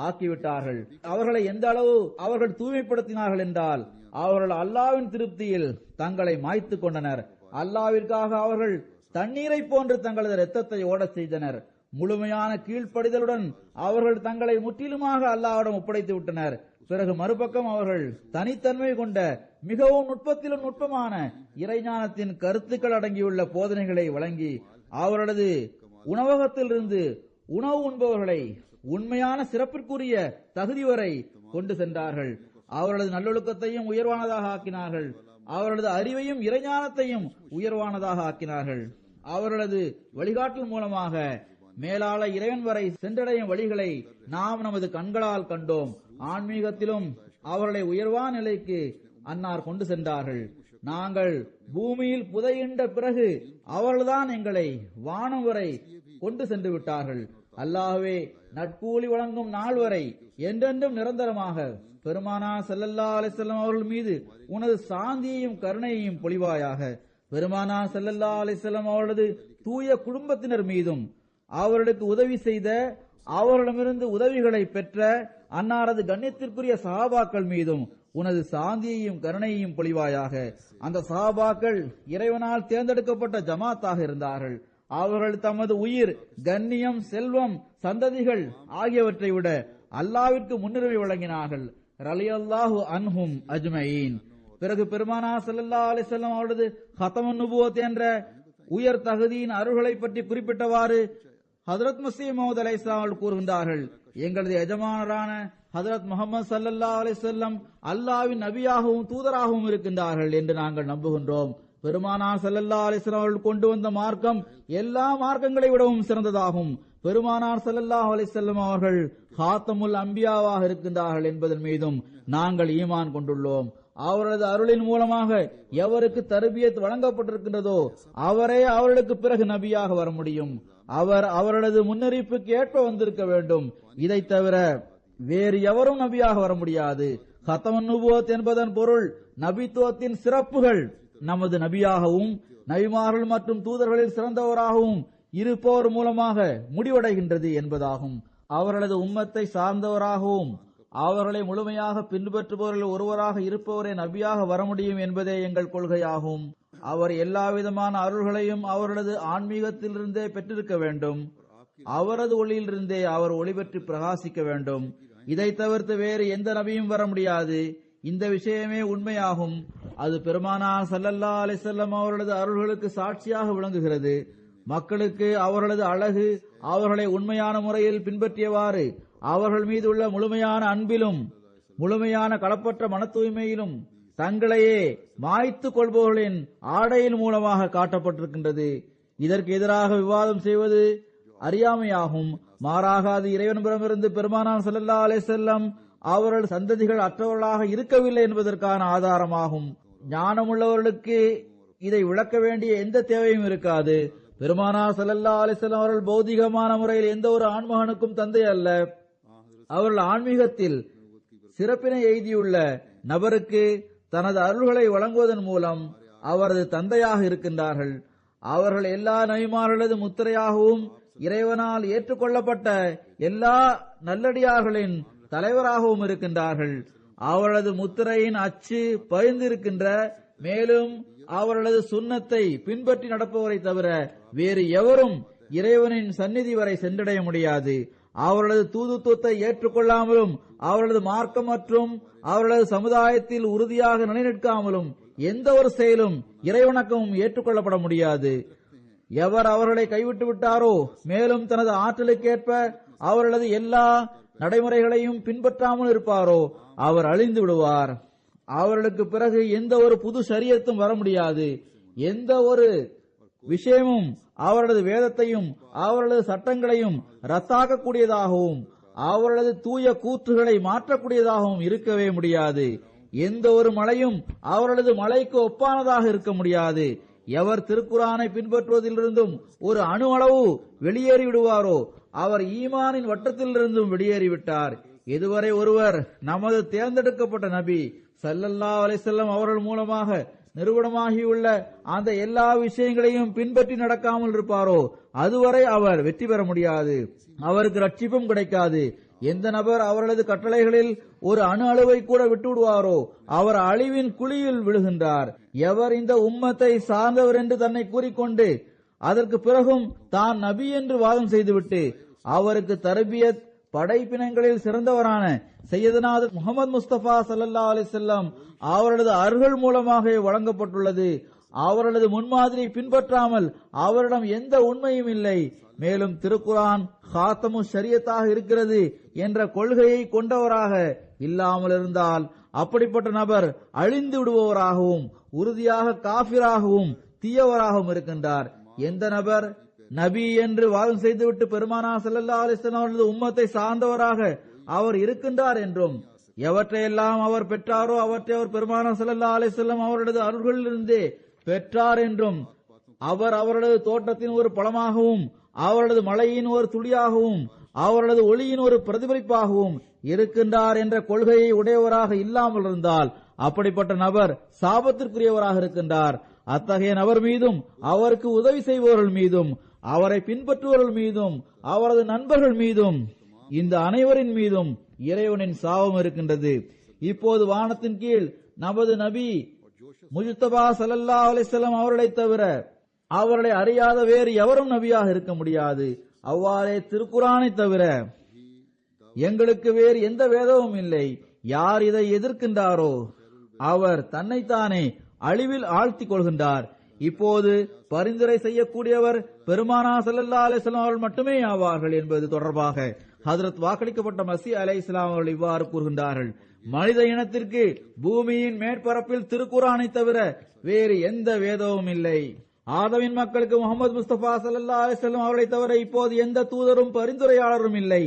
Speaker 2: ஆக்கிவிட்டார்கள். அவர்களை எந்த அளவு அவர்கள் தூய்மைப்படுத்தினார்கள் என்றால் அவர்கள் அல்லாஹ்வின் திருப்தியில் தங்களை மாய்த்து கொண்டனர். அல்லாஹ்விற்காக அவர்கள் தண்ணீரை போன்று தங்களது இரத்தத்தை ஓடச் செய்தனர். முழுமையான கீழ்ப்படிதலுடன் அவர்கள் தங்களை முற்றிலுமாக அல்லாஹ்விடம் ஒப்படைத்து விட்டனர். பிறகு மறுபக்கம் அவர்கள் தனித்தன்மை கொண்ட மிகவும் நுட்பத்திலும் நுட்பமான இறைஞானத்தின் கருத்துக்கள் அடங்கியுள்ள போதனைகளை வழங்கி அவர்களது உணவகத்திலிருந்து உணவு உண்பவர்களை உண்மையான சிறப்பிற்குரிய தகுதி வரை கொண்டு சென்றார்கள். அவர்களது நல்லொழுக்கத்தையும் உயர்வானதாக ஆக்கினார்கள். அவர்களது அறிவையும் இறைஞானத்தையும் உயர்வானதாக ஆக்கினார்கள். அவர்களது வழிகாட்டல் மூலமாக மேலாள இறைவன் வரை சென்றடையும் வழிகளை நாம் நமது கண்களால் கண்டோம். ஆன்மீகத்திலும் அவர்களை உயர்வான நிலைக்கு அன்னார் கொண்டு சென்றார்கள். நாங்கள் பூமியில் புதையின்ற பிறகு அவர்கள்தான் எங்களை வானம் வரை கொண்டு சென்று விட்டார்கள். அல்லாஹ்வே நட்கூலி வழங்கும் நாள் வரை என்றென்றும் நிரந்தரமாக பெருமானார் ஸல்லல்லாஹு அலைஹி வஸல்லம் அவர்கள் மீது உனது சாந்தியையும் கருணையையும் பொழிவாயாக. பெருமானார் ஸல்லல்லாஹு அலைஹி வஸல்லம் அவர்களது தூய குடும்பத்தினர் மீதும் அவர்களுக்கு உதவி செய்த அவர்களிடமிருந்து உதவிகளை பெற்ற அன்னாரது கண்ணியத்திற்குரிய சஹாபாக்கள் மீதும் உனது சாந்தியையும் கருணையையும் பொழிவாயாக. அந்த சஹாபாக்கள் இறைவனால் தேர்ந்தெடுக்கப்பட்ட ஜமாத்தாக இருந்தார்கள். அவர்கள் தமது உயிர், கண்ணியம், செல்வம், சந்ததிகள் ஆகியவற்றை விட அல்லாவிற்கு முன்னுரிமை வழங்கினார்கள். ரலியல்லாஹு அன்ஹும் அஜ்மஈன். பிறகு பெருமானார் ஸல்லல்லாஹு அலைஹி வஸல்லம் அவரது ஹதமுன் நுபுவத் என்ற உயர் தகுதியின் அருள்களை பற்றி குறிப்பிட்டவாறு ஹஜ்ரத் மஸீஹ் மவ்ஊத் அலைஹிஸ்ஸலாம் அவர்கள் கூறுகின்றார்கள், எங்களது எஜமானரான ஹஜ்ரத் முஹம்மது ஸல்லல்லாஹு அலைஹி வஸல்லம் அல்லாஹ்வின் நபியாகவும் தூதராகவும் இருக்கின்றார்கள் என்று நாங்கள் நம்புகின்றோம். பெருமானார் ஸல்லல்லாஹு அலைஹி வஸல்லம் அவர்கள் கொண்டு வந்த மார்க்கம் எல்லா மார்க்கங்களை விடவும் சிறந்ததாகும். பெருமானார் ஸல்லல்லாஹு அலைஹி வஸல்லம் அவர்கள் ஹாத்தமுல் அம்பியாவாக இருக்கின்றார்கள் என்பதன் மீதும் நாங்கள் ஈமான் கொண்டுள்ளோம். அவரது அருளின் மூலமாக எவருக்கு தர்பியத் வழங்கப்பட்டிருக்கின்றதோ அவரே அவர்களுக்கு பிறகு நபியாக வர முடியும். அவர் அவரது முன்னறிவிப்புக்கு ஏற்ப வந்திருக்க வேண்டும். இதை தவிர வேறு எவரும் நபியாக வர முடியாது. ஹதமுன் நுபுவத் என்பதன் பொருள் நபித்துவத்தின் சிறப்புகள் நமது நபியாகவும் நபிமார்கள் மற்றும் தூதர்களில் சிறந்தவராகவும் இருப்பவர் மூலமாக முடிவடைகின்றது என்பதாகும். அவர்களது உம்மத்தை சார்ந்தவராகவும் அவர்களை முழுமையாக பின்பற்றுபவர்கள் ஒருவராக இருப்பவரே நபியாக வர முடியும் என்பதே எங்கள் கொள்கையாகும். அவர் எல்லாவிதமான அருள்களையும் அவர்களது ஆன்மீகத்திலிருந்தே பெற்றிருக்க வேண்டும். அவரது ஒளியிலிருந்தே அவர் ஒளி பெற்று பிரகாசிக்க வேண்டும். இதை தவிர்த்து வேறு எந்த நபியும் வர முடியாது. இந்த விஷயமே உண்மையாகும். அது பெருமானார் ஸல்லல்லாஹு அலைஹி வஸல்லம் அவர்களது அருள்களுக்கு சாட்சியாக விளங்குகிறது. மக்களுக்கு அவர்களது அழகு, அவர்களை உண்மையான முறையில் பின்பற்றியவாறு அவர்கள் மீது உள்ள முழுமையான அன்பிலும் முழுமையான களப்பற்ற மன தூய்மையிலும் தங்களையே மாய்த்துக் கொள்பவர்களின் ஆடையின் மூலமாக காட்டப்பட்டிருக்கின்றது. இதற்கு எதிராக விவாதம் செய்வது அறியாமையாகும். மாறாக அது இறைவனிடமிருந்து பெருமானார் ஸல்லல்லாஹு அலைஹி வஸல்லம் அவர்கள் சந்ததிகள் அற்றவர்களாக இருக்கவில்லை என்பதற்கான ஆதாரமாகும். ஞானமுள்ளவர்களுக்கு இதை விளக்க வேண்டிய எந்த தேவையும் இருக்காது. பெருமானார் ஸல்லல்லாஹு அலைஹி வஸல்லம் அவர்கள் பௌதிகமான முறையில் எந்த ஒரு ஆண்மகனுக்கும் தந்தை அல்ல. அவர்கள் ஆன்மீகத்தில் சிறப்பினை எய்தியுள்ள நபருக்கு தனது அருள்களை வழங்குவதன் மூலம் அவரது தந்தையாக இருக்கின்றார்கள். அவர்கள் எல்லா நபிமார்களது முத்திரையாகவும் இறைவனால் ஏற்றுக்கொள்ளப்பட்ட எல்லா நல்லடியார்களின் தலைவராகவும் இருக்கின்றார்கள். அவர்களது முத்திரையின் அச்சு பதிந்திருக்கின்ற, மேலும் அவர்களது சுன்னத்தை பின்பற்றி நடப்பவரை தவிர வேறு எவரும் இறைவனின் சந்நிதி வரை சென்றடைய முடியாது. அவர்களது தூதுத்துவத்தை ஏற்றுக்கொள்ளாமலும் அவர்களது மார்க்கம் மற்றும் அவர்களது சமுதாயத்தில் உறுதியாக நிலைநிற்காமலும் எந்த ஒரு செயலும் இறைவணக்கமும் ஏற்றுக்கொள்ளப்பட முடியாது. எவர் அவர்களை கைவிட்டு விட்டாரோ, மேலும் தனது ஆற்றலுக்கேற்ப அவர்களது எல்லா நடைமுறைகளையும் பின்பற்றாமல் இருப்பாரோ அவர் அழிந்து விடுவார். அவர்களுக்கு பிறகு எந்த ஒரு புது ஷரியத்தும் வர முடியாது. எந்த ஒரு விஷயமும் அவர்களது வேதத்தையும் அவர்களது சட்டங்களையும் ரத்தாக்கக்கூடியதாகவும் அவர்களது தூய கூற்றுகளை மாற்றக்கூடியதாகவும் இருக்கவே முடியாது. எந்த ஒரு மலையும் அவர்களது மலைக்கு ஒப்பானதாக இருக்க முடியாது. எவர் திருக்குரானை பின்பற்றுவதிலிருந்தும் ஒரு அணு அளவு வெளியேறி விடுவாரோ அவர் ஈமானின் வட்டத்திலிருந்தும் வெளியேறிவிட்டார். இதுவரை ஒருவர் நமது தேர்ந்தெடுக்கப்பட்ட நபி ஸல்லல்லாஹு அலைஹி வஸல்லம் அவர்கள் மூலமாக நிறுவனமாகியுள்ள அந்த எல்லா விஷயங்களையும் பின்பற்றி நடக்காமல் இருப்பாரோ அதுவரை அவர் வெற்றி பெற முடியாது. அவருக்கு ரட்சிப்பும் கிடைக்காது. எந்த நபர் அவர்களது கட்டளைகளில் ஒரு அணு அளவை கூட விட்டுவிடுவாரோ அவர் அழிவின் குழியில் விழுகின்றார். எவர் இந்த உம்மத்தை சார்ந்தவர் என்று தன்னை கூறிக்கொண்டு அதற்கு பிறகும் தான் நபி என்று வாதம் செய்துவிட்டு அவருக்கு தர்பியத் படைப்பினங்களில் சிறந்தவரான சையதுனா முஹம்மது முஸ்தபா ஸல்லல்லாஹு அலைஹி வஸல்லம் அவரது அருள் மூலமாக வழங்கப்பட்டுள்ளது. அவர்களது முன்மாதிரி பின்பற்றாமல் அவரிடம் எந்த உண்மையும் இல்லை. மேலும் திருக்குரான் ஹாத்தமு ஷரியத்தாக இருக்கிறது என்ற கொள்கையை கொண்டவராக இல்லாமல் இருந்தால் அப்படிப்பட்ட நபர் அழிந்து விடுபவராகவும் உறுதியாக காஃபிராகவும் தீயவராகவும் இருக்கின்றார். எந்த நபர் நபி என்று வாதம் செய்துவிட்டு பெருமானார் ஸல்லல்லாஹு அலைஹி வஸல்லம் அவரது உம்மத்தை சார்ந்தவராக அவர் இருக்கின்றார் என்றும் எவற்றையெல்லாம் அவர் பெற்றாரோ அவற்றை அவர் பெருமானார் ஸல்லல்லாஹு அலைஹி வஸல்லம் அவரது அருள்களிலிருந்தே பெற்றார் என்றும் அவர் அவரது தோட்டத்தின் ஒரு பழமாகவும் அவரது மலையின் ஒரு துளியாகவும் அவரது ஒளியின் ஒரு பிரதிபலிப்பாகவும் இருக்கின்றார் என்ற கொள்கையை உடையவராக இல்லாமல் இருந்தால் அப்படிப்பட்ட நபர் சாபத்திற்குரியவராக இருக்கின்றார். அத்தகைய நபர் மீதும் அவருக்கு உதவி செய்பவர்கள் மீதும் அவரை பின்பற்றுபவர்கள் மீதும் அவரது நண்பர்கள் மீதும் இந்த அனைவரின் மீதும் இறைவனின் சாபம் இருக்கின்றது. இப்போது வானத்தின் கீழ் நமது நபி முஜ்தபா ஸல்லல்லாஹு அலைஹி வஸல்லம் அவர்களை தவிர அவர்களை அறியாத வேறு எவரும் நபியாக இருக்க முடியாது. அவ்வாறே திருக்குரானை தவிர எங்களுக்கு வேறு எந்த வேதமும் இல்லை. யார் இதை எதிர்க்கின்றாரோ அவர் தன்னைத்தானே அழிவில் ஆழ்த்திக் கொள்கின்றார். இப்போது பரிந்துரை செய்யக்கூடியவர் பெருமானா ஸல்லல்லாஹு அலைஹி வஸல்லம் அவர்கள் மட்டுமே ஆவார்கள் என்பது தொடர்பாக ஹஜ்ரத் வாக்களிக்கப்பட்ட மஸீஹ் அலைஹிஸ்ஸலாம் அவர்கள் இவ்வாறு கூறுகின்றார்கள். மனித இனத்திற்கு பூமியின் மேற்பரப்பில் திருக்குரானை தவிர வேறு எந்த வேதமும் இல்லை. ஆதமின் மக்களுக்கு முகமது முஸ்தபா ஸல்லல்லாஹு அலைஹி வஸல்லம் அவர்களை தவிர இப்போது எந்த தூதரும் பரிந்துரையாளரும் இல்லை.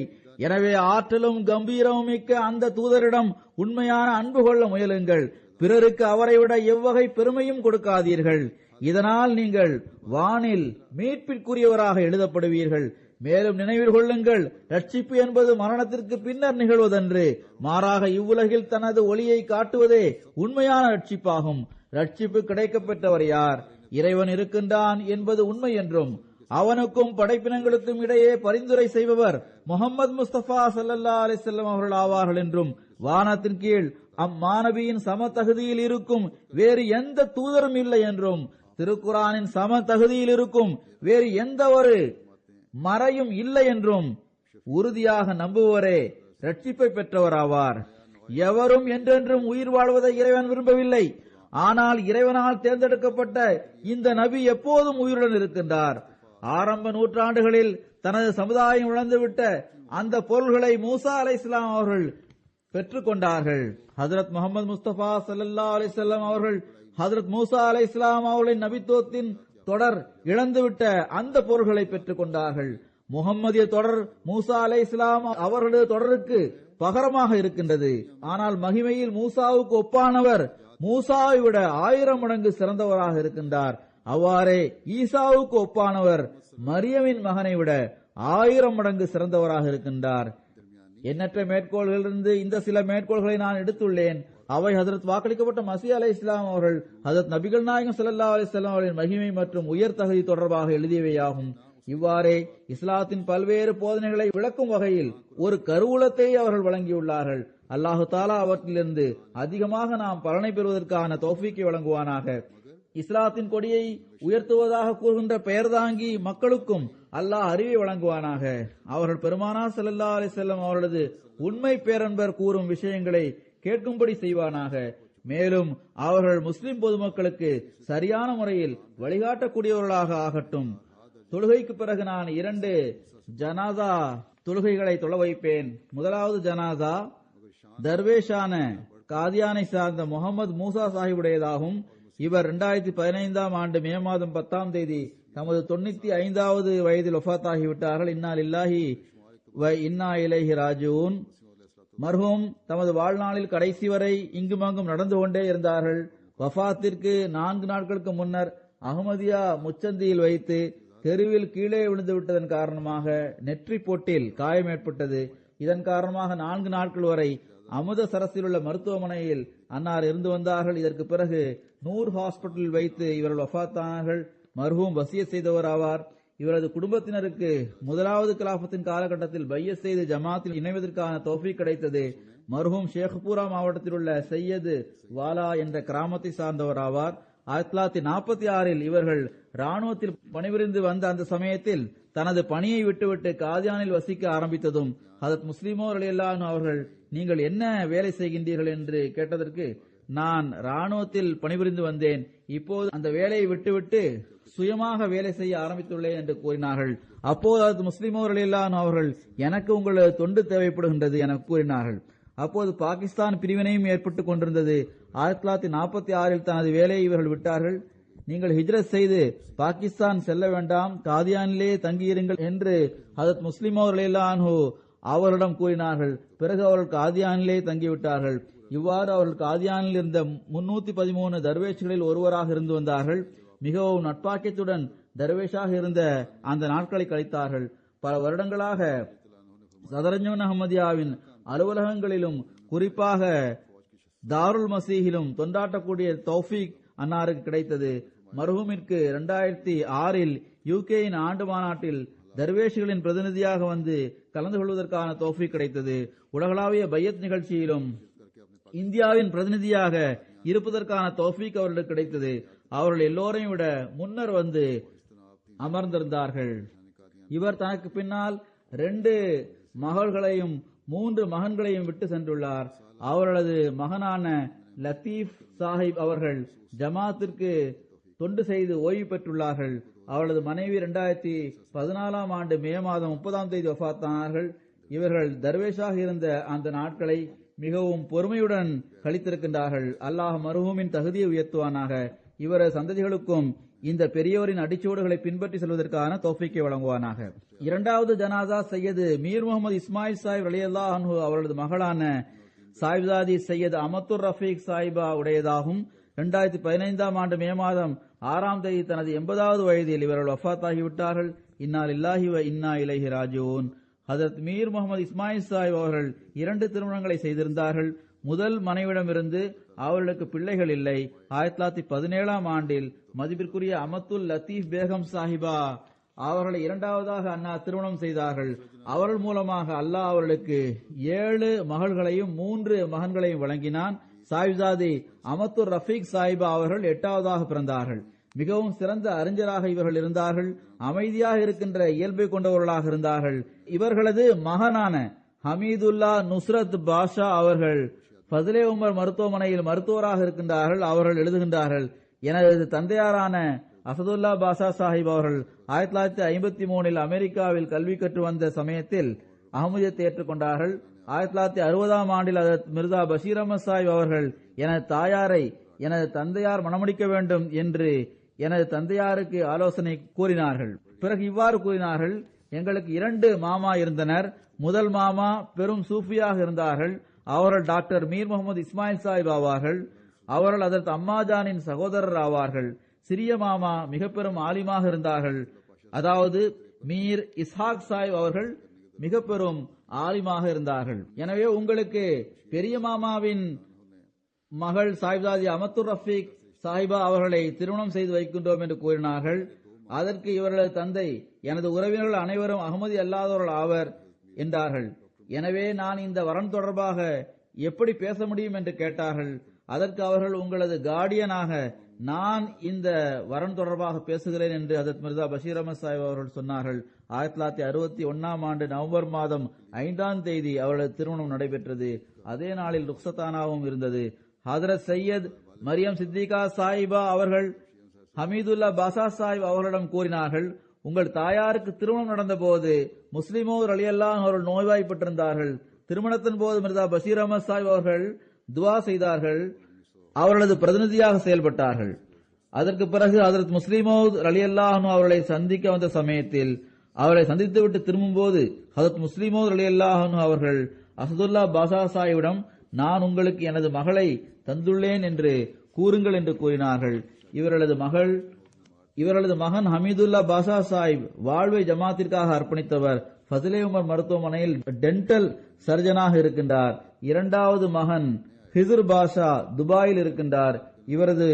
Speaker 2: எனவே ஆற்றலும் கம்பீரமும் மிக்க அந்த தூதரிடம் உண்மையான அன்பு கொள்ள முயலுங்கள். பிறருக்கு அவரை விட எவ்வகை பெருமையும் கொடுக்காதீர்கள். இதனால் நீங்கள் வானில் மீட்பிற்குரியவராக எழுதப்படுவீர்கள். மேலும் நினைவில் கொள்ளுங்கள், ரட்சிப்பு என்பது மரணத்திற்கு பின்னர் நிகழ்வதன்று, மாறாக இவ்வுலகில் தனது ஒளியை காட்டுவதே உண்மையான ரட்சிப்பாகும். ரட்சிப்பு கிடைக்கப்பெற்றவர் யார்? இறைவன் இருக்கின்றான் என்பது உண்மை என்றும் அவனுக்கும் படைப்பினங்களுக்கும் இடையே பரிந்துரை செய்பவர் முஹம்மது முஸ்தபா ஸல்லல்லாஹு அலைஹி வஸல்லம் அவர்கள் ஆவார்கள் என்றும் வானத்தின் கீழ் அம்மானபியின் சம தகுதியில் இருக்கும் வேறு எந்த தூதரும் இல்லை என்றும் திருக்குரானின் சம தகுதியில் இருக்கும் வேறு எந்த ஒரு மறையும் இல்லை என்றும் உறுதியாக நம்புவரே ரட்சிப்பை பெற்றவராவார். எவரும் என்றென்றும் உயிர் வாழ்வதை இறைவன் விரும்பவில்லை. ஆனால் இறைவனால் தேர்ந்தெடுக்கப்பட்ட இந்த நபி எப்போதும் உயிருடன் இருக்கின்றார். ஆரம்ப நூற்றாண்டுகளில் தனது சமுதாயம் இழந்துவிட்ட அந்த பொருள்களை மூசா அலைஹிஸ்ஸலாம் அவர்கள் பெற்றுக் கொண்டார்கள். ஹஜ்ரத் முஹம்மது முஸ்தபா ஸல்லல்லாஹு அலைஹி வஸல்லம் அவர்கள் ஹஜ்ரத் மூசா அலைஹிஸ்ஸலாம் அவர்களின் நபித்துவத்தின் தொடர் இழந்துவிட்ட அந்த பொருள்களை பெற்றுக் கொண்டார்கள். முகம்மதிய தொடர் மூசா அலைஹிஸ்ஸலாம் அவர்களது தொடருக்கு பகரமாக இருக்கின்றது. ஆனால் மகிமையில் மூசாவுக்கு ஒப்பானவர் மூசாவை விட 1000 மடங்கு சிறந்தவராக இருக்கின்றார். அவ்வாறே ஈசாவுக்கு ஒப்பானவர் மரியமின் மகனை விட 1000 மடங்கு சிறந்தவராக இருக்கின்றார். எண்ணற்ற மேற்கோள்களிலிருந்து இந்த சில மேற்கோள்களை நான் எடுத்துள்ளேன். அவை ஹஜ்ரத் வாக்களிக்கப்பட்ட மஸீஹ் அலைஹிஸ்ஸலாம் அவர்கள் ஹஜ்ரத் நபிகள் நாயகம் ஸல்லல்லாஹு அலைஹி வஸல்லம் அவர்களின் மகிமை மற்றும் உயர் தகுதி தொடர்பாக எழுதியவையாகும். இவ்வாறே இஸ்லாத்தின் பல்வேறு போதனைகளை விளக்கும் வகையில் ஒரு கருவூலத்தை அவர்கள் வழங்கியுள்ளார்கள். அல்லாஹு தாலா அவற்றிலிருந்து அதிகமாக நாம் பலனை பெறுவதற்கான தௌஃபீக்கை வழங்குவானாக. இஸ்லாத்தின் கொடியை உயர்த்துவதாக கூறுகின்ற பெயர்தாங்கி மக்களுக்கும் அல்லாஹ் அறிவை வழங்குவானாக. அவர்கள் பெருமானார் ஸல்லல்லாஹு அலைஹி வஸல்லம் அவர்களது உண்மை பேரன்பர் கூறும் விஷயங்களை கேட்கும்படி செய்வானாக. மேலும் அவர்கள் முஸ்லிம் பொதுமக்களுக்கு சரியான முறையில் வழிகாட்டக்கூடியவர்களாக ஆகட்டும். தொழுகைக்கு பிறகு நான் 2 ஜனாசா தொழுகைகளை தொழ வைப்பேன். முதலாவது ஜனாசா தர்வேஷான காதியானை சார்ந்த முகமது மூசா சாஹிபுடையதாகும். இவர் 2015ஆம் ஆண்டு மே மாதம் 10ஆம் தேதி தமது 95வது வயதில் வஃபாத்தாகிவிட்டார்கள். இன்னா லில்லாஹி வ இன்னா இலைஹி ராஜிஊன். மர்ஹூம் தமது வாழ்நாளில் கடைசி வரை இங்குமங்கும் நடந்து கொண்டே இருந்தார்கள். வஃபாத்திற்கு 4 நாட்களுக்கு முன்னர் அஹ்மதியா முச்சந்தியில் வைத்து தெருவில் கீழே விழுந்து விட்டதன் காரணமாக நெற்றி பொட்டில் காயம் ஏற்பட்டது. இதன் காரணமாக 4 நாட்கள் வரை அமுதசரஸில் உள்ள மருத்துவமனையில் அன்னார் இருந்து வந்தார்கள். இதற்கு பிறகு நூர் ஹாஸ்பிட்டலில் வைத்து இவர்கள் வஃபாத்தானார்கள். மர்ஹூம் வசியத் செய்தவர் ஆவார். இவரது குடும்பத்தினருக்கு முதலாவது கிலாபத்தின் காலகட்டத்தில் பையத் செய்து ஜமாத்தில் இணைவதற்கான தௌஃபீக் கிடைத்தது. மர்ஹூம் ஷேக்பூரா மாவட்டத்தில் உள்ள சையது வாலா என்ற கிராமத்தை சார்ந்தவர் ஆவார். 1946இல் இவர்கள் ராணுவத்தில் பணிபுரிந்து வந்த அந்த சமயத்தில் தனது பணியை விட்டுவிட்டு காதியானில் வசிக்க ஆரம்பித்ததும் ஹஜ்ரத் முஸ்லிமோர் ரலியல்லாஹு அன்ஹு அவர்கள், நீங்கள் என்ன வேலை செய்கின்றீர்கள் என்று கேட்டதற்கு, நான் ராணுவத்தில் பணிபுரிந்து வந்தேன், இப்போது அந்த வேலையை விட்டுவிட்டு சுயமாக வேலை செய்ய ஆரம்பித்துள்ளேன் என்று கூறினார்கள். அப்போது ஹஜ்ரத் முஸ்லிமோர் ரலியல்லாஹு அன்ஹு அவர்கள், எனக்கு உங்களது தொண்டு தேவைப்படுகின்றது என கூறினார்கள். அப்போது பாகிஸ்தான் பிரிவினையும் ஏற்பட்டுக் கொண்டிருந்தது. 1946இல் தனது வேலையை இவர்கள் விட்டார்கள். நீங்கள் ஹிஜ்ரத் செய்து பாகிஸ்தான் செல்ல வேண்டாம், காதியானிலே தங்கியிருங்கள் என்று ஹஜ்ரத் முஸ்லிமோர் ரலியல்லாஹு அன்ஹு அவர்களிடம் கூறினார்கள். பிறகு அவர்கள் காதியானிலே தங்கிவிட்டார்கள். இவ்வாறு அவர்கள் காதியானில் இருந்த 313 தர்வேஷ்களில் ஒருவராக இருந்து வந்தார்கள். மிகவும் நட்பாக்கியத்துடன் தர்வேஷாக இருந்த அந்த நாட்களை கழித்தார்கள். பல வருடங்களாக சதரஞ்சன் அஹ்மதியாவின் அலுவலகங்களிலும் குறிப்பாக தாருல் மசீஹிலும் தொண்டாற்றக்கூடிய தௌஃபீக் அன்னாருக்கு கிடைத்தது. மர்ஹூமிற்கு 2006இல் யூகேயின் ஆண்டு மாநாட்டில் தர்வேஷிகளின் பிரதிநிதியாக வந்து கலந்து கொள்வதற்கான தௌஃபீக் கிடைத்தது. உலகளாவிய பையத் நிகழ்ச்சியிலும் இந்தியாவின் பிரதிநிதியாக இருப்பதற்கான தௌஃபீக் அவர்களுக்கு கிடைத்தது. அவர்கள் எல்லோரையும் விட முன்னர் வந்து அமர்ந்திருந்தார்கள். இவர் தனக்கு பின்னால் 2 மகள்களையும் 3 மகன்களையும் விட்டு சென்றுள்ளார். அவர்களது மகனான லத்தீப் சாஹிப் அவர்கள் ஜமாத்திற்கு தொண்டு செய்து ஓய்வு பெற்றுள்ளார்கள். அவளது மனைவி 2014 ஆண்டு மே மாதம் 30ஆம் தேதி வஃபாத்தானார்கள். இவர்கள் தர்வேஷாக இருந்த அந்த நாட்களை மிகவும் பொறுமையுடன் கழித்திருக்கின்றார்கள். அல்லாஹ் மர்ஹூமின் தகுதியை உயர்த்துவானாக. இவரது சந்ததிகளுக்கும் இந்த பெரியோரின் அடிச்சோடுகளை பின்பற்றி செல்வதற்கான தௌஃபீக்கை வழங்குவானாக. இரண்டாவது ஜனாசா சையது மீர் முகமது இஸ்மாயில் சாஹிப் ரலியல்லாஹு அன்ஹு அவரது மகளான சாஹிப்சாதி சையது அமத்துர் ரஃபீக் சாஹிபா உடையதாகும். 2015ஆம் ஆண்டு மே மாதம் 6ஆம் தேதி தனது 80வது வயதில் இவர்கள் வஃபாத்தாகிவிட்டார்கள். இன்னா லில்லாஹி வ இன்னா இலைஹி ராஜிஊன். ஹஜரத் மீர் முகமது இஸ்மாயில் சாஹிப் அவர்கள் 2 திருமணங்களை செய்திருந்தார்கள். முதல் மனைவிடமிருந்து அவர்களுக்கு பிள்ளைகள் இல்லை. 1917ஆம் ஆண்டில் மதிப்பிற்குரிய அமத்துல் லத்தீப் பேகம் சாஹிபா அவர்களை இரண்டாவதாக அண்ணா திருமணம் செய்தார்கள். அவர்கள் மூலமாக அல்லாஹ் அவர்களுக்கு 7 மகள்களையும் 3 மகன்களையும் வழங்கினான். சாஹிப்சாதி அமத்துர் ரஃபீக் சாஹிபா அவர்கள் 8வதாக பிறந்தார்கள். மிகவும் சிறந்த அறிஞராக இவர்கள் இருந்தார்கள். அமைதியாக இருக்கின்ற இயல்பை கொண்டவர்களாக இருந்தார்கள். இவர்களது மகனான ஹமீதுல்லா நுஸ்ரத் பாஷா அவர்கள் ஃபஸ்லே உமர் மருத்துவமனையில் மருத்துவராக இருக்கின்றார்கள். அவர்கள் எழுதுகின்றார்கள், எனது தந்தையாரான அசதுல்லா பாஷா சாஹிப் அவர்கள் 1953இல் அமெரிக்காவில் கல்வி கற்று வந்த சமயத்தில் அஹ்மதியத்தை ஏற்றுக்கொண்டார்கள். 1960ஆம் ஆண்டில் ஹஜரத் மிர்சா பஷீர் அஹமத் சாஹிப் அவர்கள் எனது தாயாரை எனது தந்தையார் மணமுடிக்க வேண்டும் என்று எனது தந்தையாருக்கு ஆலோசனை கூறினார்கள். பிறகு இவ்வாறு கூறினார்கள், எங்களுக்கு 2 மாமா இருந்தனர். முதல் மாமா பெரும் சூஃபியாக இருந்தார்கள். அவர்கள் டாக்டர் மீர் முகமது இஸ்மாயில் சாஹிப் ஆவார்கள். அவர்கள் அதற்கு அம்மாஜானின் சகோதரர் ஆவார்கள். சிறிய மாமா மிக பெரும் ஆலிமாக இருந்தார்கள். அதாவது மீர் இஸ்ஹாக் சாஹிப் அவர்கள் மிக பெரும் ஆலிமாக இருந்தார்கள். எனவே உங்களுக்கு பெரிய மாமாவின் மகள் சாஹிப்சாதி அமத்துர் ரஃபீக் சாஹிபா அவர்களை திருமணம் செய்து வைக்கின்றோம் என்று கூறினார்கள். அதற்கு இவர்களது தந்தை, எனது உறவினர்கள் அனைவரும் அகமதி அல்லாதவர்கள் ஆவர் என்றார்கள். எனவே நான் இந்த வரன் தொடர்பாக எப்படி பேச முடியும் என்று கேட்டார்கள். அதற்கு அவர்கள், உங்களது கார்டியனாக நான் இந்த வரன் தொடர்பாக பேசுகிறேன் என்று ஹஜரத் மிர்சா பஷீர் அஹமத் சாஹிப் அவர்கள் சொன்னார்கள். 1961ஆம் ஆண்டு நவம்பர் மாதம் 5ஆம் தேதி அவர்களது திருமணம் நடைபெற்றது. அதே நாளில் ருக்ஸத்தானாவும் இருந்தது. ஹஜரத் சையத் மரியம் சித்திகா சாஹிபா அவர்கள் ஹமீதுல்லா பாஷா சாஹிப் அவர்களிடம் கூறினார்கள், உங்கள் தாயாருக்கு திருமணம் நடந்த போது முஸ்லிமோ ரலியல்லாஹு அவர்கள் நோய்வாய்ப்பட்டிருந்தார்கள். திருமணத்தின் போது மிர்சா பஷீர் அஹமத் சாஹிப் அவர்கள் துவா செய்தார்கள். அவர்களது பிரதிநிதியாக செயல்பட்டார்கள். அதற்கு பிறகு ஹஜரத் முஸ்லிமோத் ரலியல்லாஹு அவர்களை சந்திக்க வந்த சமயத்தில் அவரை சந்தித்துவிட்டு திரும்பும் போது ஹஜரத் முஸ்லிமோத் ரலியல்லாஹு அவர்கள் அசதுல்லா பாஷா சாஹிபிடம், நான் உங்களுக்கு எனது மகளை தந்துள்ளேன் என்று கூறுங்கள் என்று கூறினார்கள். இவர்களது மகன் ஹமீதுல்லா பாஷா சாஹிப் வாழ்வை ஜமாத்திற்காக அர்ப்பணித்தவர். ஃபஸ்லே உமர் மருத்துவமனையில் டென்டல் சர்ஜனாக இருக்கின்றார். இரண்டாவது மகன் ஹிசர் பாஷா துபாயில் இருக்கின்றார். இவரது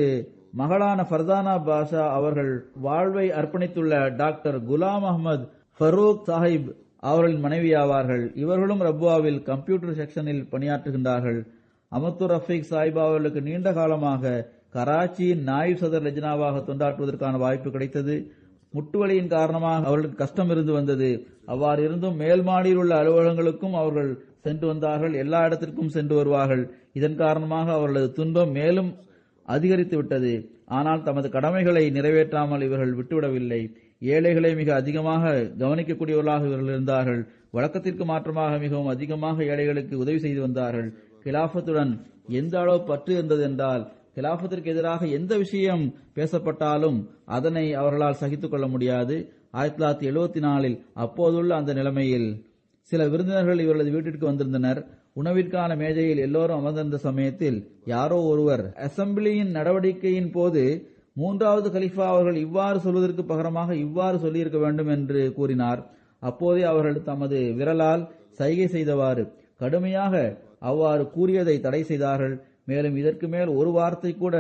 Speaker 2: மகளான ஃபர்தானா பாஷா அவர்கள் வாழ்வை அர்ப்பணித்துள்ள டாக்டர் குலாம் அஹமது ஃபரூக் சாஹிப் அவர்களின் மனைவி ஆவார்கள். இவர்களும் ரப்வாவில் கம்ப்யூட்டர் செக்ஷனில் பணியாற்றுகின்றார்கள். அமத்துர் ரஃபீக் சாஹிபா அவர்களுக்கு நீண்ட காலமாக கராச்சியின் நாயிப் சதர் லெஜ்னாவாக தொண்டாற்றுவதற்கான வாய்ப்பு கிடைத்தது. முட்டுவலியின் காரணமாக அவர்களுக்கு கஷ்டம் இருந்து வந்தது. அவ்வாறு இருந்தும் மேல் மாடியில் உள்ள அலுவலகங்களுக்கும் அவர்கள் சென்று வந்தார்கள். எல்லா இடத்திற்கும் சென்று வருவார்கள். இதன் காரணமாக அவர்களது துன்பம் மேலும் அதிகரித்து விட்டது. ஆனால் தமது கடமைகளை நிறைவேற்றாமல் இவர்கள் விட்டுவிடவில்லை. ஏழைகளை மிக அதிகமாக கவனிக்கக்கூடியவர்களாக இவர்கள் இருந்தார்கள். வழக்கத்திற்கு மாற்றமாக மிகவும் அதிகமாக ஏழைகளுக்கு உதவி செய்து வந்தார்கள். கிலாபத்துடன் எந்த அளவு பற்று இருந்தது என்றால், கிலாபத்திற்கு எதிராக எந்த விஷயம் பேசப்பட்டாலும் அதனை அவர்களால் சகித்துக் கொள்ள முடியாது. 1974இல் அப்போதுள்ள அந்த நிலைமையில் சில விருந்தினர்கள் இவர்களது வீட்டிற்கு வந்திருந்தனர். உணவிற்கான மேஜையில் எல்லோரும் அமர்ந்திருந்த சமயத்தில் யாரோ ஒருவர் அசம்பிளியின் நடவடிக்கையின் போது 3வது கலிஃபா அவர்கள் இவ்வாறு சொல்வதற்கு பகரமாக இவ்வாறு சொல்லியிருக்க வேண்டும் என்று கூறினார். அப்போதே அவர்கள் தமது விரலால் சைகை செய்தவாறு கடுமையாக அவ்வாறு கூறியதை தடை செய்தார்கள். மேலும் இதற்கு மேல் ஒரு வார்த்தை கூட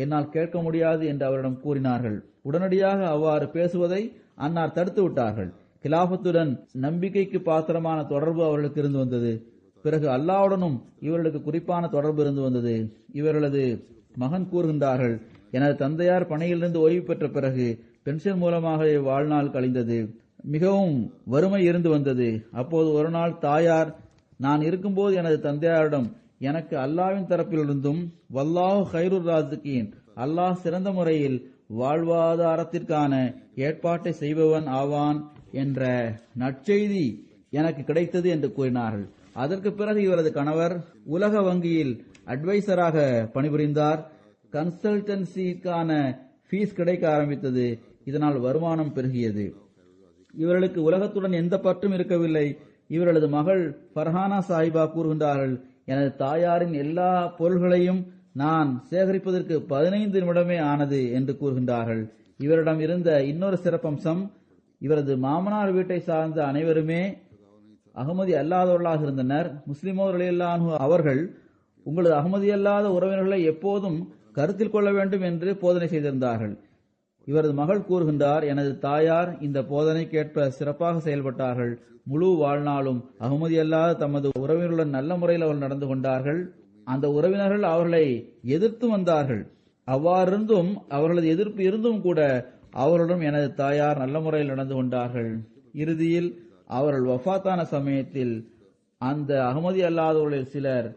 Speaker 2: என்னால் கேட்க முடியாது என்று அவரிடம் கூறினார்கள். உடனடியாக அவ்வாறு பேசுவதை அன்னார் தடுத்து விட்டார்கள். கிலாபத்துடன் நம்பிக்கைக்கு பாத்திரமான தொடர்பு அவர்களுக்கு இருந்து வந்தது. பிறகு அல்லாஹ்வுடனும் இவர்களுக்கு குறிப்பான தொடர்பு இருந்து வந்தது. இவர்களது மகன் கூறுகின்றார்கள், எனது தந்தையார் பணியிலிருந்து ஓய்வு பெற்ற பிறகு பென்ஷன் மூலமாக வாழ்நாள் கழிந்தது. மிகவும் வறுமை இருந்து வந்தது. அப்போது ஒரு நாள் தாயார், நான் இருக்கும்போது எனது தந்தையாரிடம், எனக்கு அல்லாஹ்வின் தரப்பிலிருந்தும் வல்லாஹு கைருர் ராசிகீன், அல்லாஹ் சிறந்த முறையில் வாழ்வாதாரத்திற்கான ஏற்பாட்டை செய்பவன் ஆவான் என்ற நற்செய்தி எனக்கு கிடைத்தது என்று கூறினார்கள். அதற்கு பிறகு இவரது கணவர் உலக வங்கியில் அட்வைசராக பணிபுரிந்தார். கன்சல்டன்சிக்கான ஃபீஸ் கிடைக்க ஆரம்பித்தது. இதனால் வருமானம் பெருகியது. இவர்களுக்கு உலகத்துடன் எந்த பற்றும் இருக்கவில்லை. இவர்களது மகள் ஃபர்ஹானா சாஹிபா கூறுகின்றார்கள், எனது தாயாரின் எல்லா பொருள்களையும் நான் சேகரிப்பதற்கு 15 நிமிடமே ஆனது என்று கூறுகின்றார்கள். இவரிடம் இருந்த இன்னொரு சிறப்பம்சம், இவரது மாமனார் வீட்டை சார்ந்த அனைவருமே அகமதி அல்லாதவர்களாக இருந்தனர். முஸ்லிமோ ரலியல்லாஹு அவர்கள் உங்களது அகமதி அல்லாத உறவினர்களை எப்போதும் கருத்தில் கொள்ள வேண்டும் என்று போதனை செய்திருந்தார்கள். இவரது மகள் கூறுகின்றார், எனது தாயார் இந்த போதனைக்கேற்ப சிறப்பாக செயல்பட்டார்கள். முழு வாழ்நாளும் அகமதி அல்லாத தமது உறவினர்களுடன் நல்ல முறையில் அவர்கள் நடந்து கொண்டார்கள். அந்த உறவினர்கள் அவர்களை எதிர்த்து வந்தார்கள். அவ்வாறிருந்தும் அவர்களது எதிர்ப்பு இருந்தும் கூட அவர்களுடன் எனது தாயார் நல்ல முறையில் நடந்து கொண்டார்கள். இறுதியில் அவர்கள் வஃபாத்தான சமயத்தில் அந்த அகமதி அல்லாதவர்களில் சிலர்,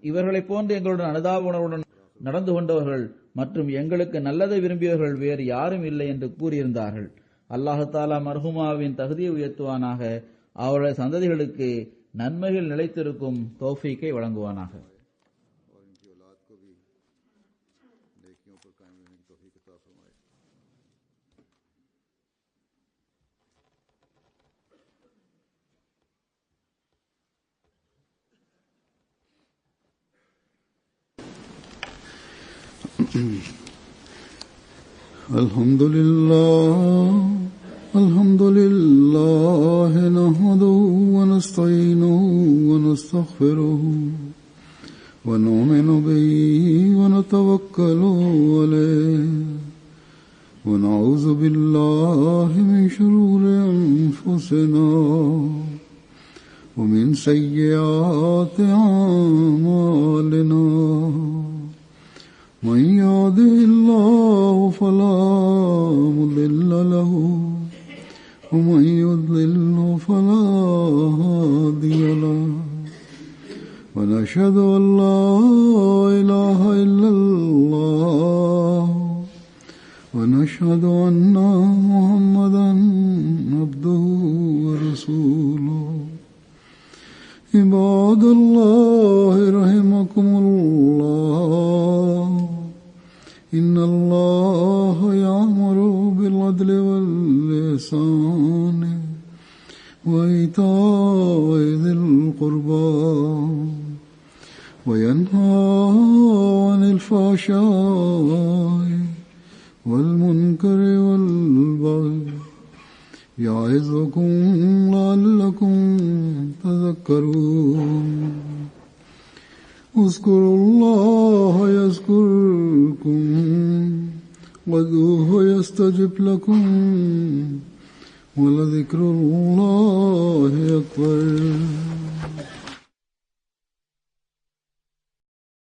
Speaker 2: இவர்களைப் போன்று எங்களுடன் அனுதாப உணர்வுடன் நடந்து கொண்டவர்கள் மற்றும் எங்களுக்கு நல்லதை விரும்பியவர்கள் வேறு யாரும் இல்லை என்று கூறியிருந்தார்கள். அல்லாஹு தாலா மர்ஹூமாவின் தகுதியை உயர்த்துவானாக. அவருடைய சந்ததிகளுக்கு நன்மைகள் நிலைத்திருக்கும் தௌஃபீக்கை வழங்குவானாக.
Speaker 1: الحمد لله نحمده ونستعينه ونستغفره ونؤمن به ونتوكل عليه ونعوذ بالله من شرور أنفسنا ومن سيئات أعمالنا. من يهده الله فلا مضل له ومن يضلل فلا هادي له. ونشهد أن لا إله إلا الله ونشهد أن محمدا عبده ورسوله. عباد الله رحمكم الله، إن الله يأمر بالعدل والإحسان وإيتاء ذي القربى وينهى عن الفحشاء والمنكر والبغي يعظكم لعلكم تذكرون. اذكروا الله يذكركم وادعوه يستجب لكم ولذكر الله أكبر.